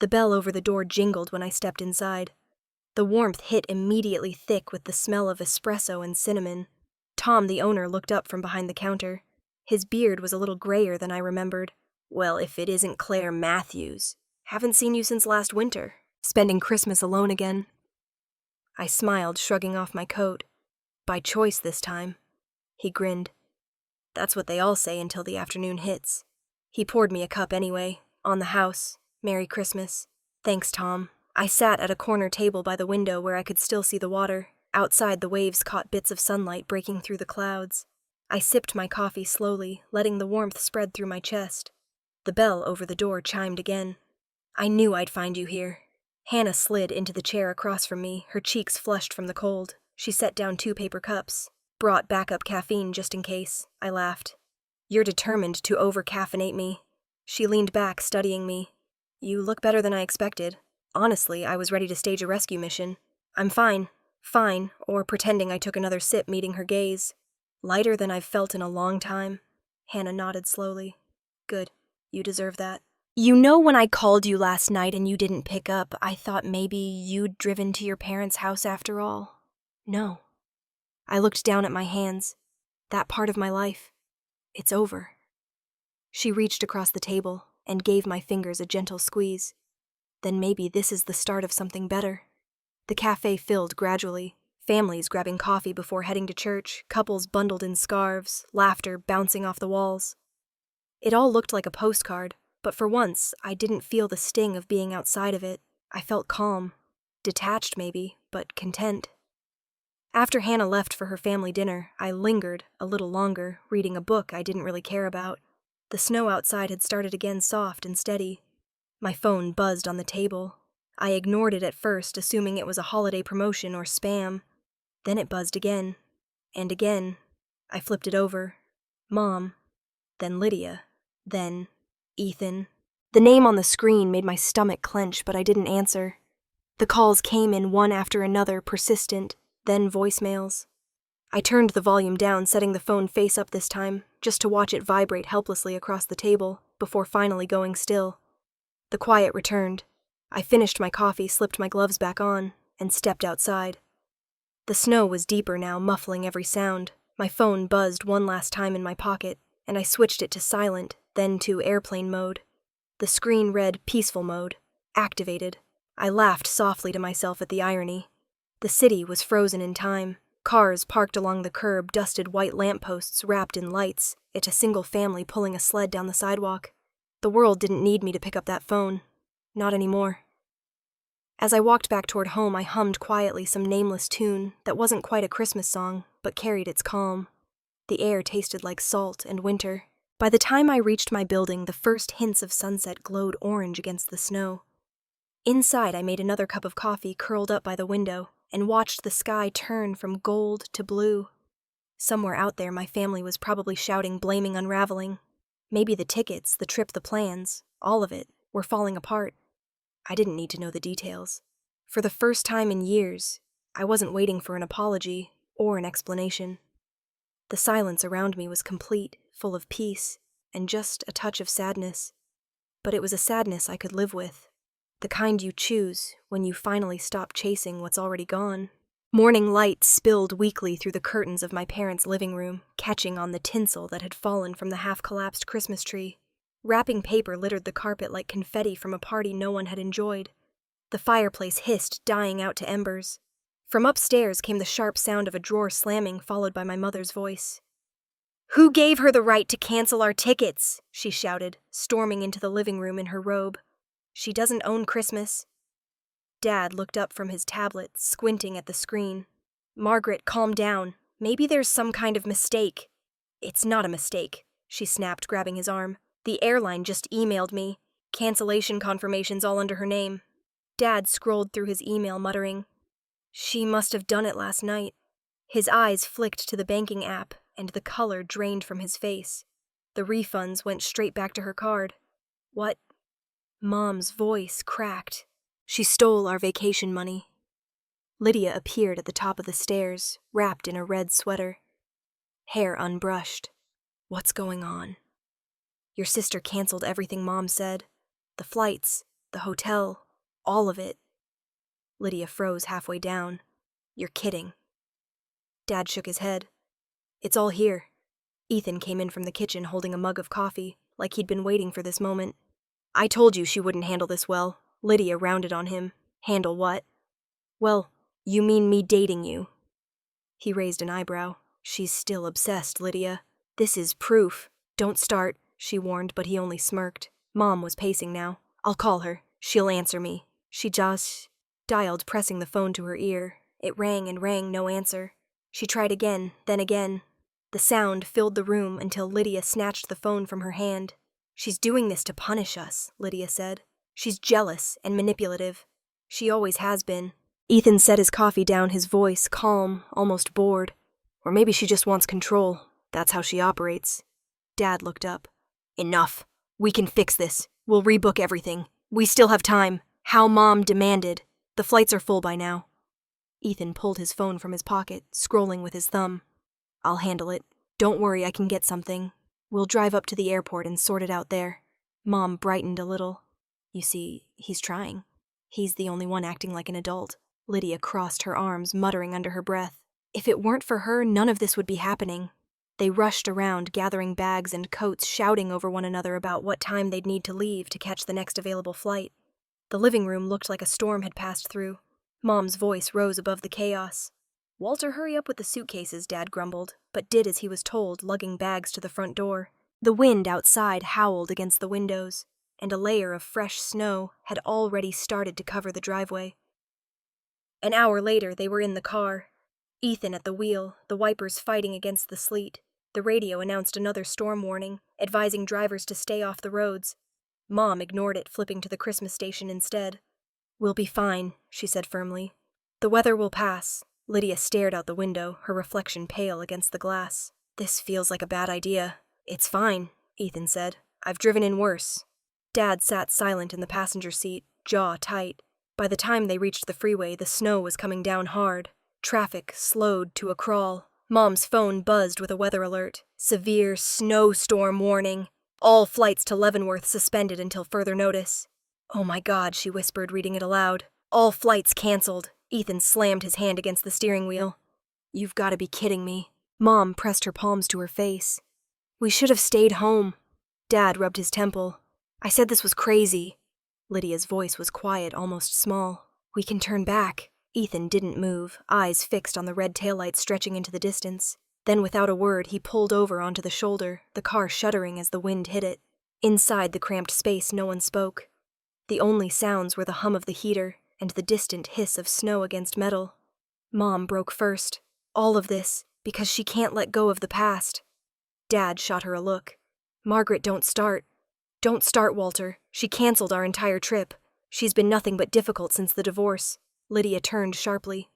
The bell over the door jingled when I stepped inside. The warmth hit immediately thick with the smell of espresso and cinnamon. Tom, the owner, looked up from behind the counter. His beard was a little grayer than I remembered. "Well, if it isn't Claire Matthews. Haven't seen you since last winter. Spending Christmas alone again." I smiled, shrugging off my coat. "By choice this time." He grinned. "That's what they all say until the afternoon hits." He poured me a cup anyway. "On the house. Merry Christmas." "Thanks, Tom." I sat at a corner table by the window where I could still see the water. Outside, the waves caught bits of sunlight breaking through the clouds. I sipped my coffee slowly, letting the warmth spread through my chest. The bell over the door chimed again. "I knew I'd find you here." Hannah slid into the chair across from me, her cheeks flushed from the cold. She set down 2 paper cups. "Brought backup caffeine just in case," I laughed. "You're determined to over-caffeinate me." She leaned back, studying me. "You look better than I expected. Honestly, I was ready to stage a rescue mission." "I'm fine." Fine, or pretending I took another sip, meeting her gaze. "Lighter than I've felt in a long time." Hannah nodded slowly. "Good. You deserve that." "You know, when I called you last night and you didn't pick up, I thought maybe you'd driven to your parents' house after all." "No." I looked down at my hands. That part of my life. It's over. She reached across the table and gave my fingers a gentle squeeze. "Then maybe this is the start of something better." The cafe filled gradually. Families grabbing coffee before heading to church, couples bundled in scarves, laughter bouncing off the walls. It all looked like a postcard, but for once, I didn't feel the sting of being outside of it. I felt calm. Detached maybe, but content. After Hannah left for her family dinner, I lingered a little longer, reading a book I didn't really care about. The snow outside had started again, soft and steady. My phone buzzed on the table. I ignored it at first, assuming it was a holiday promotion or spam. Then it buzzed again. And again. I flipped it over. Mom. Then Lydia. Then Ethan. The name on the screen made my stomach clench, but I didn't answer. The calls came in one after another, persistent, then voicemails. I turned the volume down, setting the phone face up this time, just to watch it vibrate helplessly across the table, before finally going still. The quiet returned. I finished my coffee, slipped my gloves back on, and stepped outside. The snow was deeper now, muffling every sound. My phone buzzed one last time in my pocket, and I switched it to silent, then to airplane mode. The screen read peaceful mode. Activated. I laughed softly to myself at the irony. The city was frozen in time. Cars parked along the curb, dusted white lampposts wrapped in lights, it a single family pulling a sled down the sidewalk. The world didn't need me to pick up that phone. Not anymore. As I walked back toward home, I hummed quietly some nameless tune that wasn't quite a Christmas song, but carried its calm. The air tasted like salt and winter. By the time I reached my building, the first hints of sunset glowed orange against the snow. Inside, I made another cup of coffee, curled up by the window, and watched the sky turn from gold to blue. Somewhere out there, my family was probably shouting, blaming unraveling. Maybe the tickets, the trip, the plans, all of it, were falling apart. I didn't need to know the details. For the first time in years, I wasn't waiting for an apology or an explanation. The silence around me was complete, full of peace, and just a touch of sadness. But it was a sadness I could live with. The kind you choose when you finally stop chasing what's already gone. Morning light spilled weakly through the curtains of my parents' living room, catching on the tinsel that had fallen from the half-collapsed Christmas tree. Wrapping paper littered the carpet like confetti from a party no one had enjoyed. The fireplace hissed, dying out to embers. From upstairs came the sharp sound of a drawer slamming, followed by my mother's voice. "Who gave her the right to cancel our tickets?" she shouted, storming into the living room in her robe. "She doesn't own Christmas." Dad looked up from his tablet, squinting at the screen. "Margaret, calm down. Maybe there's some kind of mistake." "It's not a mistake," she snapped, grabbing his arm. "The airline just emailed me. Cancellation confirmations all under her name." Dad scrolled through his email, muttering, "She must have done it last night." His eyes flicked to the banking app, and the color drained from his face. The refunds went straight back to her card. "What?" Mom's voice cracked. "She stole our vacation money." Lydia appeared at the top of the stairs, wrapped in a red sweater. Hair unbrushed. "What's going on?" "Your sister canceled everything Mom said. The flights, the hotel, all of it. Lydia froze halfway down. You're kidding. Dad shook his head. It's all here. Ethan came in from the kitchen holding a mug of coffee, like he'd been waiting for this moment. I told you she wouldn't handle this well. Lydia rounded on him. Handle what? Well, you mean me dating you? He raised an eyebrow. She's still obsessed, Lydia. This is proof. Don't start, she warned, but he only smirked. Mom was pacing now. I'll call her. She'll answer me. She just dialed, pressing the phone to her ear. It rang and rang, no answer. She tried again, then again. The sound filled the room until Lydia snatched the phone from her hand. She's doing this to punish us, Lydia said. She's jealous and manipulative. She always has been. Ethan set his coffee down, his voice calm, almost bored. Or maybe she just wants control. That's how she operates. Dad looked up. Enough. We can fix this. We'll rebook everything. We still have time. How Mom demanded. The flights are full by now. Ethan pulled his phone from his pocket, scrolling with his thumb. I'll handle it. Don't worry, I can get something. We'll drive up to the airport and sort it out there. Mom brightened a little. You see, he's trying. He's the only one acting like an adult. Lydia crossed her arms, muttering under her breath. If it weren't for her, none of this would be happening. They rushed around, gathering bags and coats, shouting over one another about what time they'd need to leave to catch the next available flight. The living room looked like a storm had passed through. Mom's voice rose above the chaos. Walter, hurry up with the suitcases, Dad grumbled, but did as he was told, lugging bags to the front door. The wind outside howled against the windows, and a layer of fresh snow had already started to cover the driveway. An hour later, they were in the car. Ethan at the wheel, the wipers fighting against the sleet. The radio announced another storm warning, advising drivers to stay off the roads. Mom ignored it, flipping to the Christmas station instead. We'll be fine, she said firmly. The weather will pass. Lydia stared out the window, her reflection pale against the glass. This feels like a bad idea. It's fine, Ethan said. I've driven in worse. Dad sat silent in the passenger seat, jaw tight. By the time they reached the freeway, the snow was coming down hard. Traffic slowed to a crawl. Mom's phone buzzed with a weather alert. Severe snowstorm warning. All flights to Leavenworth suspended until further notice. Oh my God, she whispered, reading it aloud. All flights canceled. Ethan slammed his hand against the steering wheel. You've got to be kidding me. Mom pressed her palms to her face. We should have stayed home. Dad rubbed his temple. I said this was crazy. Lydia's voice was quiet, almost small. We can turn back. Ethan didn't move, eyes fixed on the red taillights stretching into the distance. Then without a word, he pulled over onto the shoulder, the car shuddering as the wind hit it. Inside the cramped space, no one spoke. The only sounds were the hum of the heater and the distant hiss of snow against metal. Mom broke first. All of this, because she can't let go of the past. Dad shot her a look. Margaret, don't start. Don't start, Walter. She canceled our entire trip. She's been nothing but difficult since the divorce. Lydia turned sharply.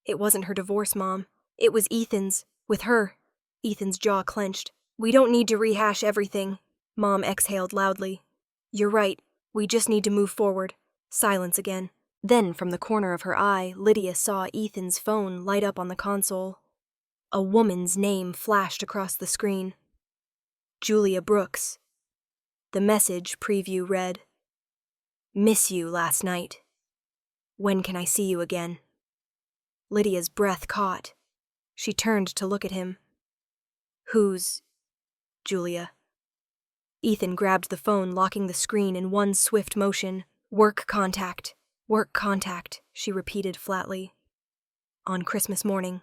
It wasn't her divorce, Mom. It was Ethan's. With her. Ethan's jaw clenched. We don't need to rehash everything. Mom exhaled loudly. You're right. We just need to move forward. Silence again. Then, from the corner of her eye, Lydia saw Ethan's phone light up on the console. A woman's name flashed across the screen. Julia Brooks. The message preview read, Miss you last night. When can I see you again? Lydia's breath caught. She turned to look at him. Who's Julia? Ethan grabbed the phone, locking the screen in one swift motion. Work contact, she repeated flatly. On Christmas morning.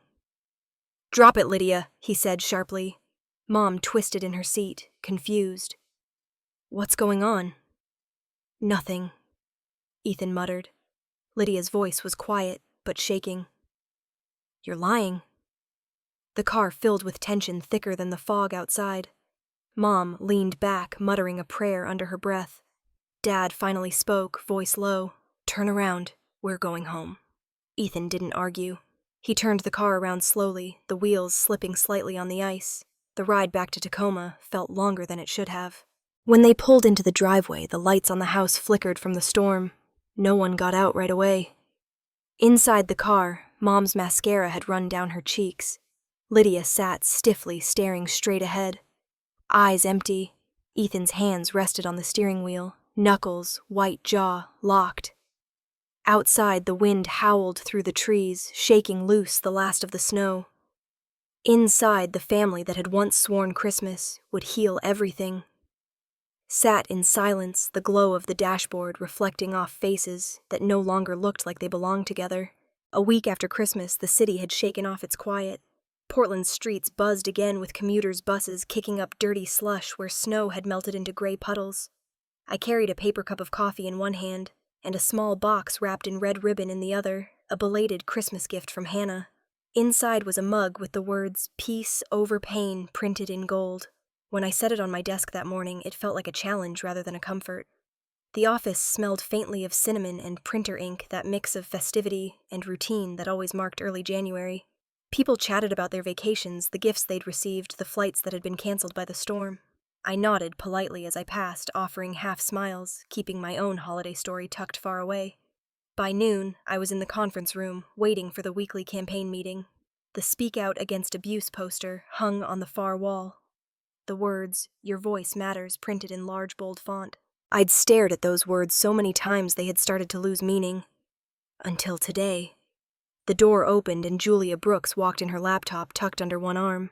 Drop it, Lydia, he said sharply. Mom twisted in her seat, confused. What's going on? Nothing, Ethan muttered. Lydia's voice was quiet, but shaking. You're lying. The car filled with tension thicker than the fog outside. Mom leaned back, muttering a prayer under her breath. Dad finally spoke, voice low. Turn around. We're going home. Ethan didn't argue. He turned the car around slowly, the wheels slipping slightly on the ice. The ride back to Tacoma felt longer than it should have. When they pulled into the driveway, the lights on the house flickered from the storm. No one got out right away. Inside the car, Mom's mascara had run down her cheeks. Lydia sat stiffly, staring straight ahead. Eyes empty. Ethan's hands rested on the steering wheel, knuckles, white jaw, locked. Outside, the wind howled through the trees, shaking loose the last of the snow. Inside, the family that had once sworn Christmas would heal everything. Sat in silence, the glow of the dashboard reflecting off faces that no longer looked like they belonged together. A week after Christmas, the city had shaken off its quiet. Portland's streets buzzed again with commuters' buses kicking up dirty slush where snow had melted into gray puddles. I carried a paper cup of coffee in one hand and a small box wrapped in red ribbon in the other, a belated Christmas gift from Hannah. Inside was a mug with the words "Peace over Pain" printed in gold. When I set it on my desk that morning, it felt like a challenge rather than a comfort. The office smelled faintly of cinnamon and printer ink, that mix of festivity and routine that always marked early January. People chatted about their vacations, the gifts they'd received, the flights that had been canceled by the storm. I nodded politely as I passed, offering half smiles, keeping my own holiday story tucked far away. By noon, I was in the conference room, waiting for the weekly campaign meeting. The Speak Out Against Abuse poster hung on the far wall. The words, "Your voice matters," printed in large, bold font. I'd stared at those words so many times they had started to lose meaning. Until today. The door opened and Julia Brooks walked in, her laptop tucked under one arm.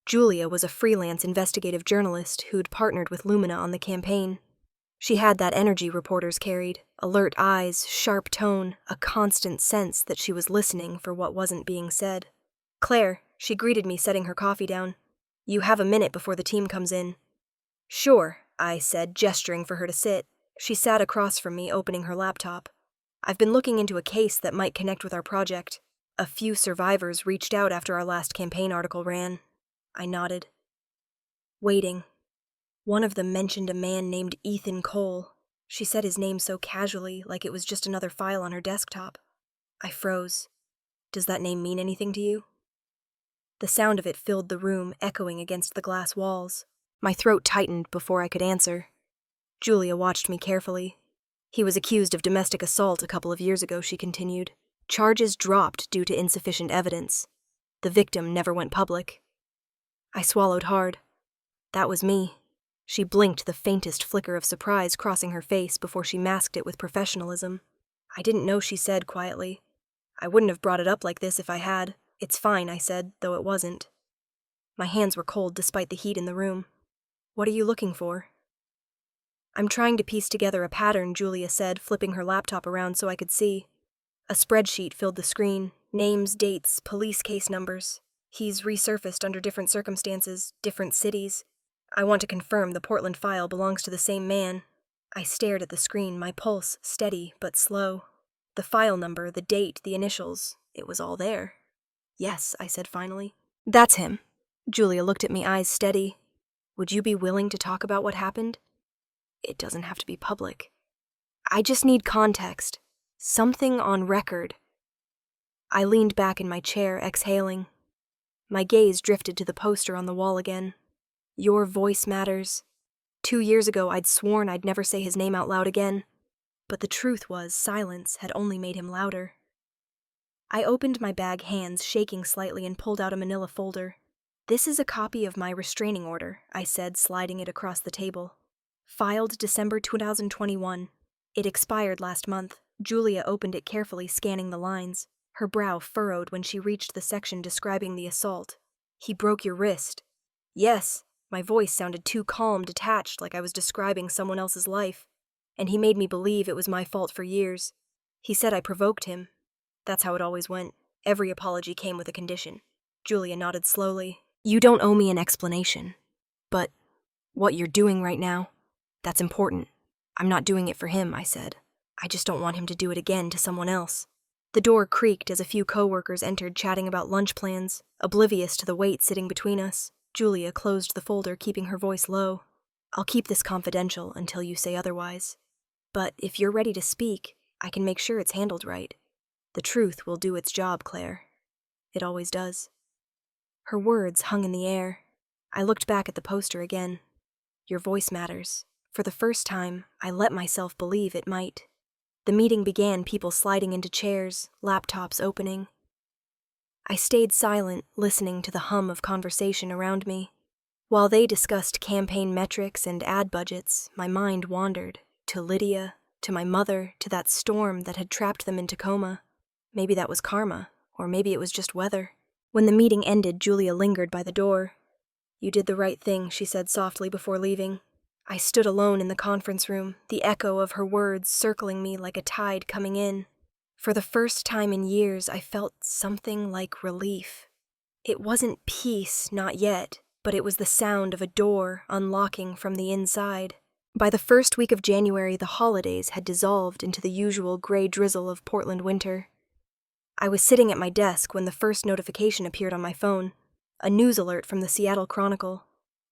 Julia was a freelance investigative journalist who'd partnered with Lumina on the campaign. She had that energy reporters carried, alert eyes, sharp tone, a constant sense that she was listening for what wasn't being said. "Claire," she greeted me, setting her coffee down. "You have a minute before the team comes in." "Sure," I said, gesturing for her to sit. She sat across from me, opening her laptop. "I've been looking into a case that might connect with our project. A few survivors reached out after our last campaign article ran." I nodded. Waiting. One of them mentioned a man named Ethan Cole. She said his name so casually, like it was just another file on her desktop. I froze. "Does that name mean anything to you?" The sound of it filled the room, echoing against the glass walls. My throat tightened before I could answer. Julia watched me carefully. "He was accused of domestic assault a couple of years ago," she continued. "Charges dropped due to insufficient evidence. The victim never went public." I swallowed hard. That was me. She blinked, the faintest flicker of surprise crossing her face before she masked it with professionalism. "I didn't know," she said quietly. "I wouldn't have brought it up like this if I had." "It's fine," I said, though it wasn't. My hands were cold despite the heat in the room. "What are you looking for?" "I'm trying to piece together a pattern," Julia said, flipping her laptop around so I could see. A spreadsheet filled the screen. Names, dates, police case numbers. He's resurfaced under different circumstances, different cities. I want to confirm the Portland file belongs to the same man. I stared at the screen, my pulse steady but slow. The file number, the date, the initials, it was all there. "Yes," I said finally. "That's him." Julia looked at me, eyes steady. "Would you be willing to talk about what happened?" "It doesn't have to be public. I just need context. Something on record." I leaned back in my chair, exhaling. My gaze drifted to the poster on the wall again. "Your voice matters." 2 years ago, I'd sworn I'd never say his name out loud again. But the truth was, silence had only made him louder. I opened my bag, hands shaking slightly, and pulled out a manila folder. "This is a copy of my restraining order," I said, sliding it across the table. "Filed December 2021. It expired last month." Julia opened it carefully, scanning the lines. Her brow furrowed when she reached the section describing the assault. "He broke your wrist." "Yes." My voice sounded too calm, detached, like I was describing someone else's life. "And he made me believe it was my fault for years. He said I provoked him. That's how it always went. Every apology came with a condition." Julia nodded slowly. "You don't owe me an explanation. But what you're doing right now, that's important." "I'm not doing it for him," I said. "I just don't want him to do it again to someone else." The door creaked as a few coworkers entered, chatting about lunch plans, oblivious to the weight sitting between us. Julia closed the folder, keeping her voice low. "I'll keep this confidential until you say otherwise. But if you're ready to speak, I can make sure it's handled right. The truth will do its job, Claire. It always does." Her words hung in the air. I looked back at the poster again. Your voice matters. For the first time, I let myself believe it might. The meeting began, people sliding into chairs, laptops opening. I stayed silent, listening to the hum of conversation around me. While they discussed campaign metrics and ad budgets, my mind wandered. to Lydia, to my mother, to that storm that had trapped them in Tacoma. Maybe that was karma, or maybe it was just weather. When the meeting ended, Julia lingered by the door. "You did the right thing," she said softly before leaving. I stood alone in the conference room, the echo of her words circling me like a tide coming in. For the first time in years, I felt something like relief. It wasn't peace, not yet, but it was the sound of a door unlocking from the inside. By the first week of January, the holidays had dissolved into the usual gray drizzle of Portland winter. I was sitting at my desk when the first notification appeared on my phone, a news alert from the Seattle Chronicle.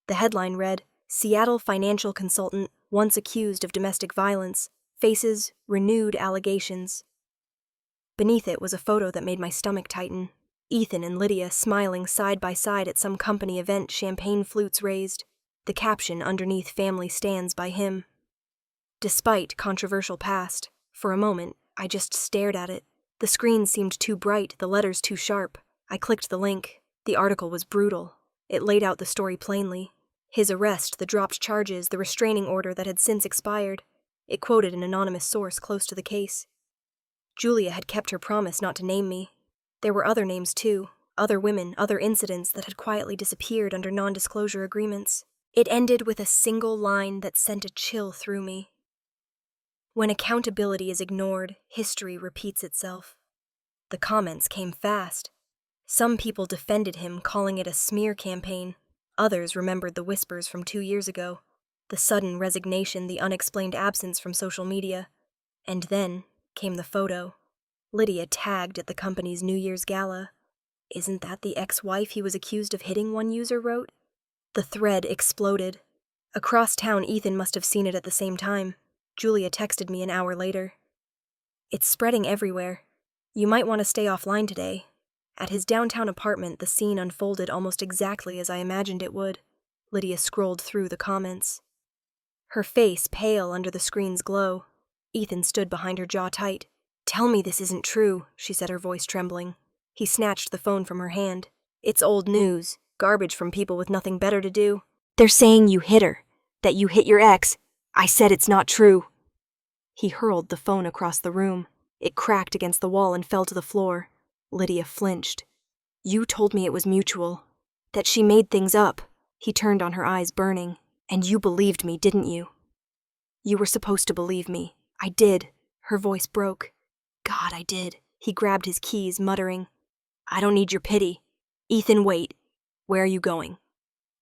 The headline read, "Seattle financial consultant once accused of domestic violence faces renewed allegations." Beneath it was a photo that made my stomach tighten. Ethan and Lydia smiling side by side at some company event, champagne flutes raised. The caption underneath "Family stands by him." Despite controversial past, for a moment, I just stared at it. The screen seemed too bright, the letters too sharp. I clicked the link. The article was brutal. It laid out the story plainly. His arrest, the dropped charges, the restraining order that had since expired. It quoted an anonymous source close to the case. Julia had kept her promise not to name me. There were other names too, other women, other incidents that had quietly disappeared under non-disclosure agreements. It ended with a single line that sent a chill through me. When accountability is ignored, history repeats itself. The comments came fast. Some people defended him, calling it a smear campaign. Others remembered the whispers from 2 years ago, the sudden resignation, the unexplained absence from social media. And then came the photo. Lydia tagged at the company's New Year's gala. "Isn't that the ex-wife he was accused of hitting?" one user wrote. The thread exploded. Across town, Ethan must have seen it at the same time. Julia texted me an hour later. "It's spreading everywhere. You might want to stay offline today." At his downtown apartment, the scene unfolded almost exactly as I imagined it would. Lydia scrolled through the comments. Her face pale under the screen's glow. Ethan stood behind her, jaw tight. "Tell me this isn't true," she said, her voice trembling. He snatched the phone from her hand. "It's old news. Garbage from people with nothing better to do. They're saying you hit her, that you hit your ex. I said it's not true." He hurled the phone across the room. It cracked against the wall and fell to the floor. Lydia flinched. "You told me it was mutual, that she made things up." He turned on her, eyes burning. "And you believed me, didn't you?" "You were supposed to believe me." "I did." Her voice broke. "God, I did." He grabbed his keys, muttering, "I don't need your pity. Ethan, wait. Where are you going?"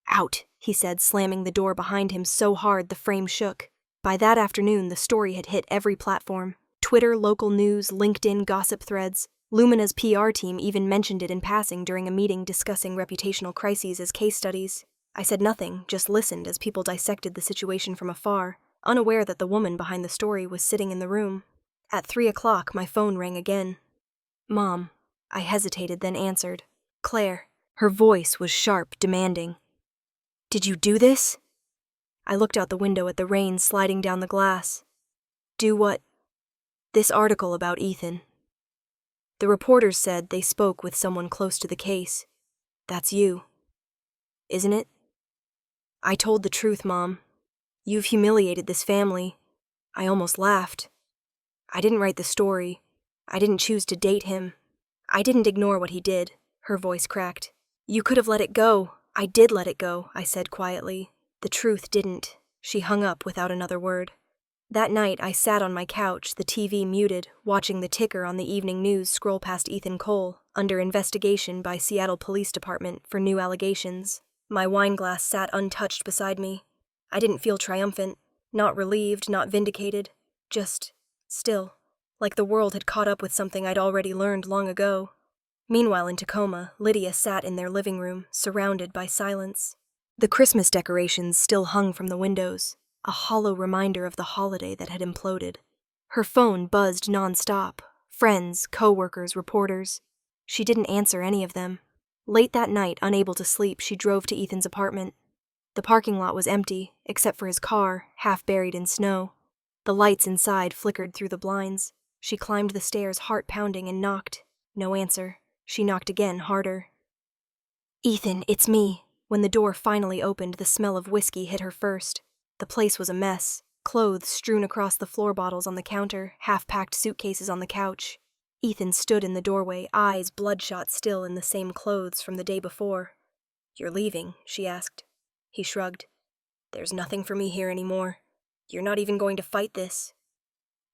"Out," he said, slamming the door behind him so hard the frame shook. By that afternoon, the story had hit every platform. Twitter, local news, LinkedIn, gossip threads. Lumina's PR team even mentioned it in passing during a meeting discussing reputational crises as case studies. I said nothing, just listened as people dissected the situation from afar, unaware that the woman behind the story was sitting in the room. At 3 o'clock, my phone rang again. "Mom." I hesitated, then answered. "Claire." Her voice was sharp, demanding. "Did you do this?" I looked out the window at the rain sliding down the glass. "Do what?" "This article about Ethan. The reporters said they spoke with someone close to the case. That's you. Isn't it?" I told the truth, Mom. "You've humiliated this family." I almost laughed. "I didn't write the story. I didn't choose to date him. I didn't ignore what he did." Her voice cracked. "You could have let it go." "I did let it go," I said quietly. "The truth didn't." She hung up without another word. That night, I sat on my couch, the TV muted, watching the ticker on the evening news scroll past Ethan Cole, under investigation by Seattle Police Department for new allegations. My wine glass sat untouched beside me. I didn't feel triumphant, not relieved, not vindicated, just still, like the world had caught up with something I'd already learned long ago. Meanwhile, in Tacoma, Lydia sat in their living room, surrounded by silence. The Christmas decorations still hung from the windows, a hollow reminder of the holiday that had imploded. Her phone buzzed nonstop. Friends, co-workers, reporters. She didn't answer any of them. Late that night, unable to sleep, she drove to Ethan's apartment. The parking lot was empty, except for his car, half buried in snow. The lights inside flickered through the blinds. She climbed the stairs, heart pounding, and knocked. No answer. She knocked again, harder. "Ethan, it's me." When the door finally opened, the smell of whiskey hit her first. The place was a mess. Clothes strewn across the floor, bottles on the counter, half-packed suitcases on the couch. Ethan stood in the doorway, eyes bloodshot still in the same clothes from the day before. "You're leaving?" she asked. He shrugged. "There's nothing for me here anymore. You're not even going to fight this."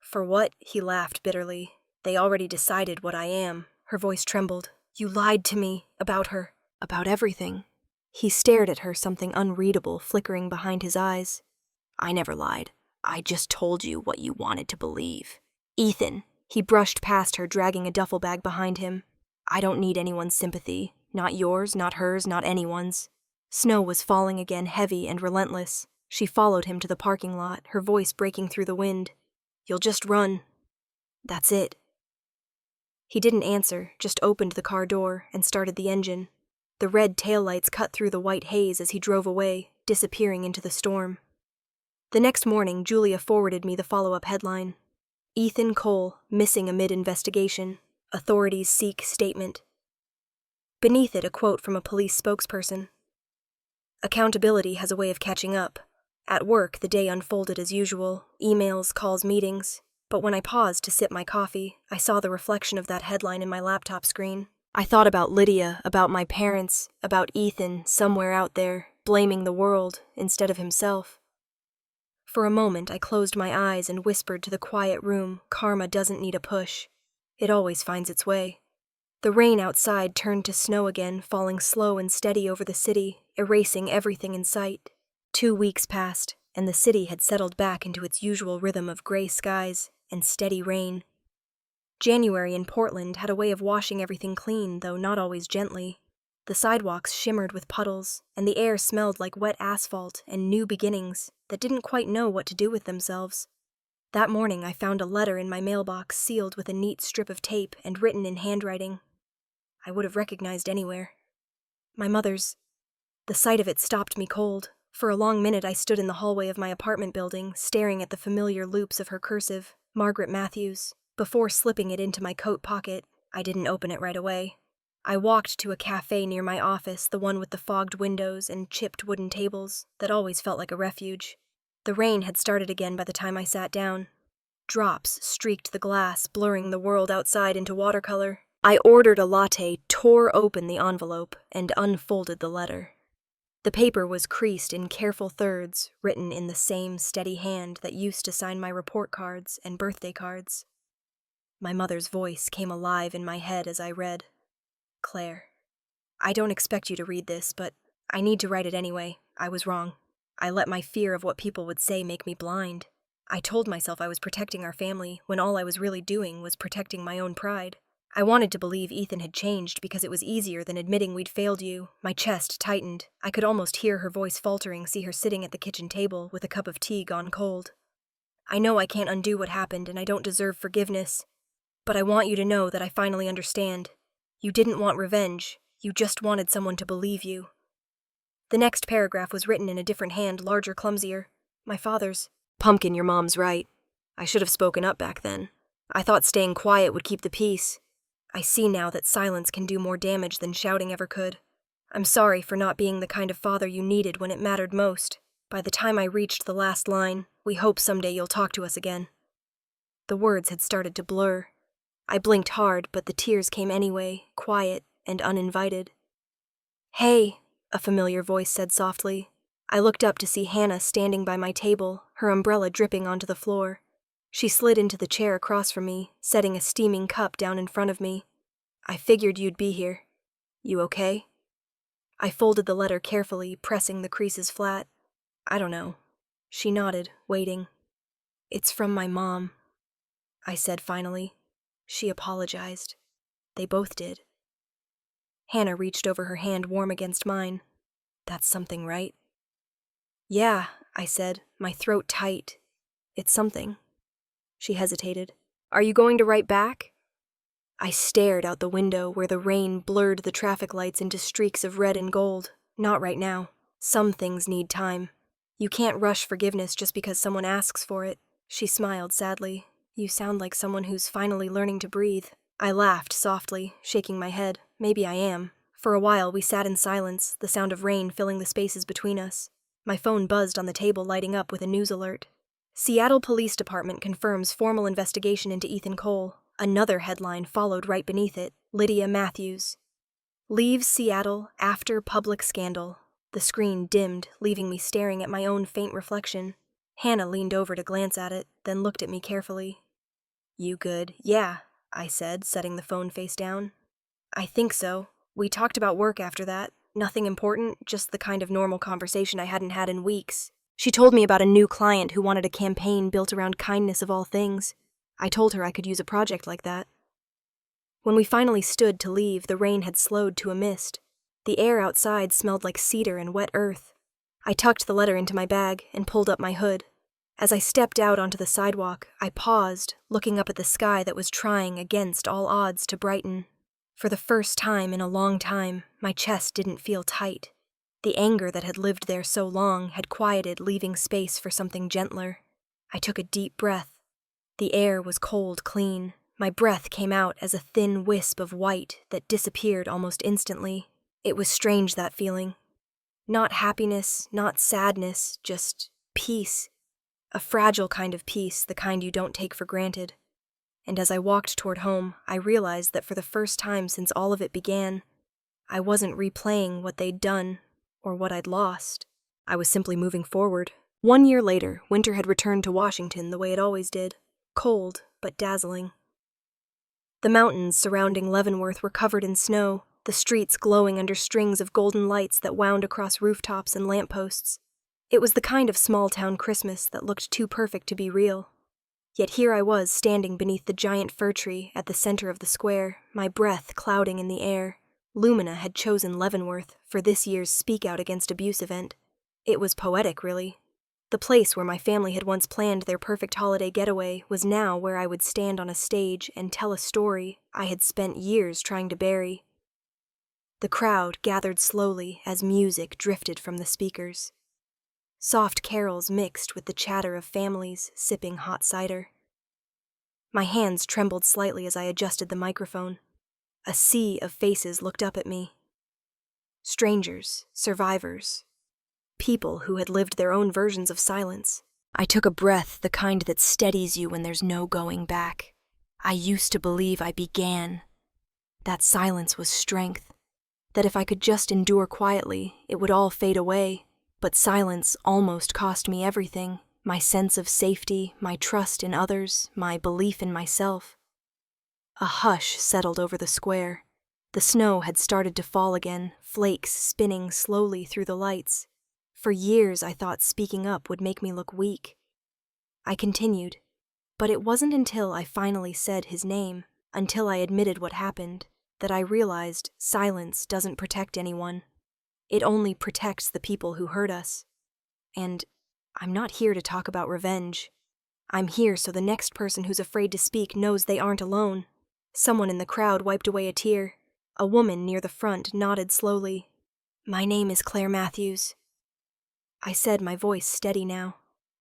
"For what?" He laughed bitterly. "They already decided what I am." Her voice trembled. "You lied to me. About her. About everything." He stared at her, something unreadable flickering behind his eyes. "I never lied. I just told you what you wanted to believe." "Ethan." He brushed past her, dragging a duffel bag behind him. "I don't need anyone's sympathy. Not yours, not hers, not anyone's." Snow was falling again, heavy and relentless. She followed him to the parking lot, her voice breaking through the wind. "You'll just run. That's it." He didn't answer, just opened the car door and started the engine. The red taillights cut through the white haze as he drove away, disappearing into the storm. The next morning, Julia forwarded me the follow-up headline. "Ethan Cole, missing amid investigation. Authorities seek statement." Beneath it, a quote from a police spokesperson. "Accountability has a way of catching up. At work, the day unfolded as usual, emails, calls, meetings. But when I paused to sip my coffee, I saw the reflection of that headline in my laptop screen. I thought about Lydia, about my parents, about Ethan, somewhere out there, blaming the world instead of himself. For a moment, I closed my eyes and whispered to the quiet room, karma doesn't need a push. It always finds its way." The rain outside turned to snow again, falling slow and steady over the city, erasing everything in sight. 2 weeks passed, and the city had settled back into its usual rhythm of gray skies and steady rain. January in Portland had a way of washing everything clean, though not always gently. The sidewalks shimmered with puddles, and the air smelled like wet asphalt and new beginnings that didn't quite know what to do with themselves. That morning I found a letter in my mailbox sealed with a neat strip of tape and written in handwriting I would have recognized anywhere. My mother's. The sight of it stopped me cold. For a long minute I stood in the hallway of my apartment building, staring at the familiar loops of her cursive, Margaret Matthews. Before slipping it into my coat pocket, I didn't open it right away. I walked to a cafe near my office, the one with the fogged windows and chipped wooden tables that always felt like a refuge. The rain had started again by the time I sat down. Drops streaked the glass, blurring the world outside into watercolor. I ordered a latte, tore open the envelope, and unfolded the letter. The paper was creased in careful thirds, written in the same steady hand that used to sign my report cards and birthday cards. My mother's voice came alive in my head as I read. "Claire, I don't expect you to read this, but I need to write it anyway. I was wrong. I let my fear of what people would say make me blind. I told myself I was protecting our family when all I was really doing was protecting my own pride. I wanted to believe Ethan had changed because it was easier than admitting we'd failed you." My chest tightened. I could almost hear her voice faltering, see her sitting at the kitchen table with a cup of tea gone cold. "I know I can't undo what happened and I don't deserve forgiveness, but I want you to know that I finally understand. You didn't want revenge. You just wanted someone to believe you." The next paragraph was written in a different hand, larger, clumsier. My father's. "Pumpkin, your mom's right. I should have spoken up back then. I thought staying quiet would keep the peace. I see now that silence can do more damage than shouting ever could. I'm sorry for not being the kind of father you needed when it mattered most. By the time I reached the last line, we hope someday you'll talk to us again." The words had started to blur. I blinked hard, but the tears came anyway, quiet and uninvited. "Hey," a familiar voice said softly. I looked up to see Hannah standing by my table, her umbrella dripping onto the floor. She slid into the chair across from me, setting a steaming cup down in front of me. "I figured you'd be here. You okay?" I folded the letter carefully, pressing the creases flat. "I don't know." She nodded, waiting. "It's from my mom," I said finally. She apologized. They both did. Hannah reached over her hand warm against mine. "That's something, right?" "Yeah," I said, my throat tight. "It's something." She hesitated. "Are you going to write back?" I stared out the window where the rain blurred the traffic lights into streaks of red and gold. "Not right now. Some things need time. You can't rush forgiveness just because someone asks for it." She smiled sadly. "You sound like someone who's finally learning to breathe." I laughed softly, shaking my head. Maybe I am. For a while we sat in silence, the sound of rain filling the spaces between us. My phone buzzed on the table, lighting up with a news alert. Seattle Police Department confirms formal investigation into Ethan Cole. Another headline followed right beneath it. Lydia Matthews leaves Seattle after public scandal. The screen dimmed, leaving me staring at my own faint reflection. Hannah leaned over to glance at it, then looked at me carefully. "You good?" "Yeah," I said, setting the phone face down. "I think so. We talked about work after that. Nothing important, just the kind of normal conversation I hadn't had in weeks. She told me about a new client who wanted a campaign built around kindness of all things. I told her I could use a project like that." When we finally stood to leave, the rain had slowed to a mist. The air outside smelled like cedar and wet earth. I tucked the letter into my bag and pulled up my hood. As I stepped out onto the sidewalk, I paused, looking up at the sky that was trying against all odds to brighten. For the first time in a long time, my chest didn't feel tight. The anger that had lived there so long had quieted, leaving space for something gentler. I took a deep breath. The air was cold clean. My breath came out as a thin wisp of white that disappeared almost instantly. It was strange, that feeling. Not happiness, not sadness, just peace. A fragile kind of peace, the kind you don't take for granted. And as I walked toward home, I realized that for the first time since all of it began, I wasn't replaying what they'd done or what I'd lost. I was simply moving forward. 1 year later, winter had returned to Washington the way it always did. Cold, but dazzling. The mountains surrounding Leavenworth were covered in snow, the streets glowing under strings of golden lights that wound across rooftops and lampposts. It was the kind of small-town Christmas that looked too perfect to be real. Yet here I was, standing beneath the giant fir tree at the center of the square, my breath clouding in the air. Lumina had chosen Leavenworth for this year's Speak Out Against Abuse event. It was poetic, really. The place where my family had once planned their perfect holiday getaway was now where I would stand on a stage and tell a story I had spent years trying to bury. The crowd gathered slowly as music drifted from the speakers. Soft carols mixed with the chatter of families sipping hot cider. My hands trembled slightly as I adjusted the microphone. A sea of faces looked up at me. Strangers, survivors, people who had lived their own versions of silence. I took a breath, the kind that steadies you when there's no going back. I used to believe I began. That silence was strength. That if I could just endure quietly, it would all fade away. But silence almost cost me everything. My sense of safety, my trust in others, my belief in myself. A hush settled over the square. The snow had started to fall again, flakes spinning slowly through the lights. For years I thought speaking up would make me look weak. I continued, but it wasn't until I finally said his name, until I admitted what happened, that I realized silence doesn't protect anyone. It only protects the people who hurt us. And I'm not here to talk about revenge. I'm here so the next person who's afraid to speak knows they aren't alone. Someone in the crowd wiped away a tear. A woman near the front nodded slowly. "My name is Claire Matthews," I said, my voice steady now.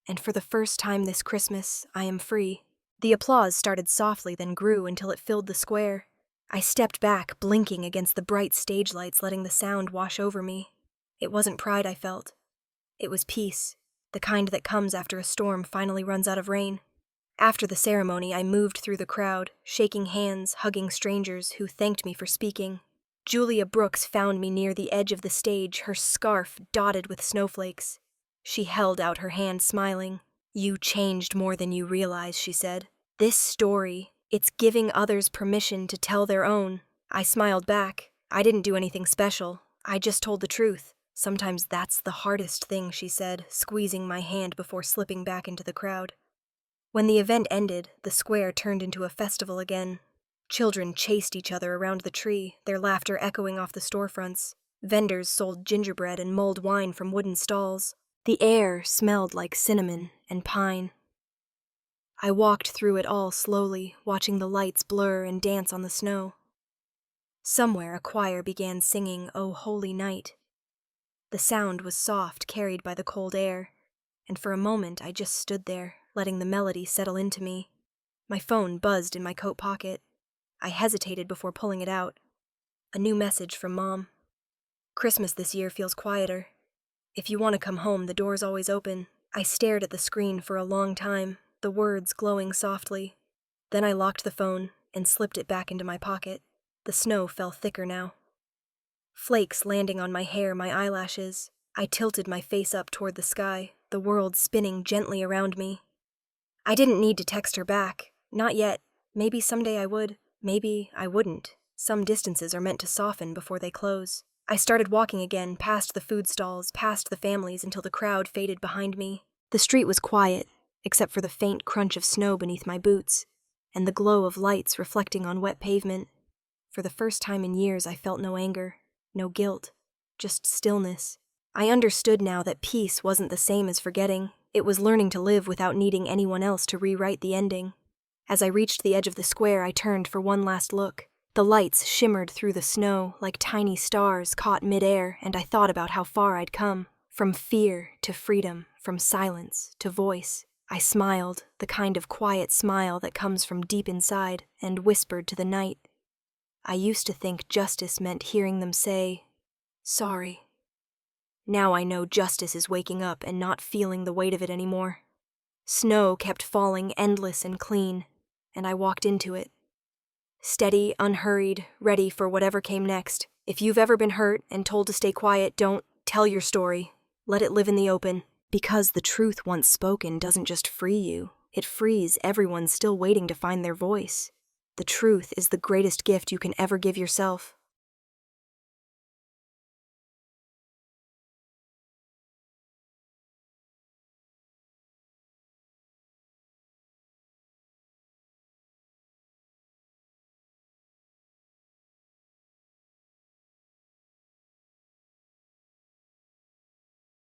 "And for the first time this Christmas, I am free." The applause started softly, then grew until it filled the square. I stepped back, blinking against the bright stage lights, letting the sound wash over me. It wasn't pride I felt. It was peace, the kind that comes after a storm finally runs out of rain. After the ceremony, I moved through the crowd, shaking hands, hugging strangers who thanked me for speaking. Julia Brooks found me near the edge of the stage, her scarf dotted with snowflakes. She held out her hand, smiling. "You changed more than you realize," she said. "This story, it's giving others permission to tell their own." I smiled back. "I didn't do anything special. I just told the truth. Sometimes that's the hardest thing," she said, squeezing my hand before slipping back into the crowd. When the event ended, the square turned into a festival again. Children chased each other around the tree, their laughter echoing off the storefronts. Vendors sold gingerbread and mulled wine from wooden stalls. The air smelled like cinnamon and pine. I walked through it all slowly, watching the lights blur and dance on the snow. Somewhere a choir began singing "O Holy Night." The sound was soft, carried by the cold air, and for a moment I just stood there, letting the melody settle into me. My phone buzzed in my coat pocket. I hesitated before pulling it out. A new message from Mom. "Christmas this year feels quieter. If you want to come home, the door's always open. I stared at the screen for a long time, the words glowing softly. Then I locked the phone and slipped it back into my pocket. The snow fell thicker now. Flakes landing on my hair, my eyelashes. I tilted my face up toward the sky, the world spinning gently around me. I didn't need to text her back. Not yet. Maybe someday I would. Maybe I wouldn't. Some distances are meant to soften before they close. I started walking again, past the food stalls, past the families, until the crowd faded behind me. The street was quiet, except for the faint crunch of snow beneath my boots, and the glow of lights reflecting on wet pavement. For the first time in years, I felt no anger, no guilt, just stillness. I understood now that peace wasn't the same as forgetting. It was learning to live without needing anyone else to rewrite the ending. As I reached the edge of the square, I turned for one last look. The lights shimmered through the snow like tiny stars caught midair, and I thought about how far I'd come. From fear to freedom, from silence to voice. I smiled, the kind of quiet smile that comes from deep inside, and whispered to the night. I used to think justice meant hearing them say, "Sorry." Now I know justice is waking up and not feeling the weight of it anymore. Snow kept falling endless and clean, and I walked into it. Steady, unhurried, ready for whatever came next. If you've ever been hurt and told to stay quiet, don't tell your story. Let it live in the open. Because the truth once spoken doesn't just free you, it frees everyone still waiting to find their voice. The truth is the greatest gift you can ever give yourself.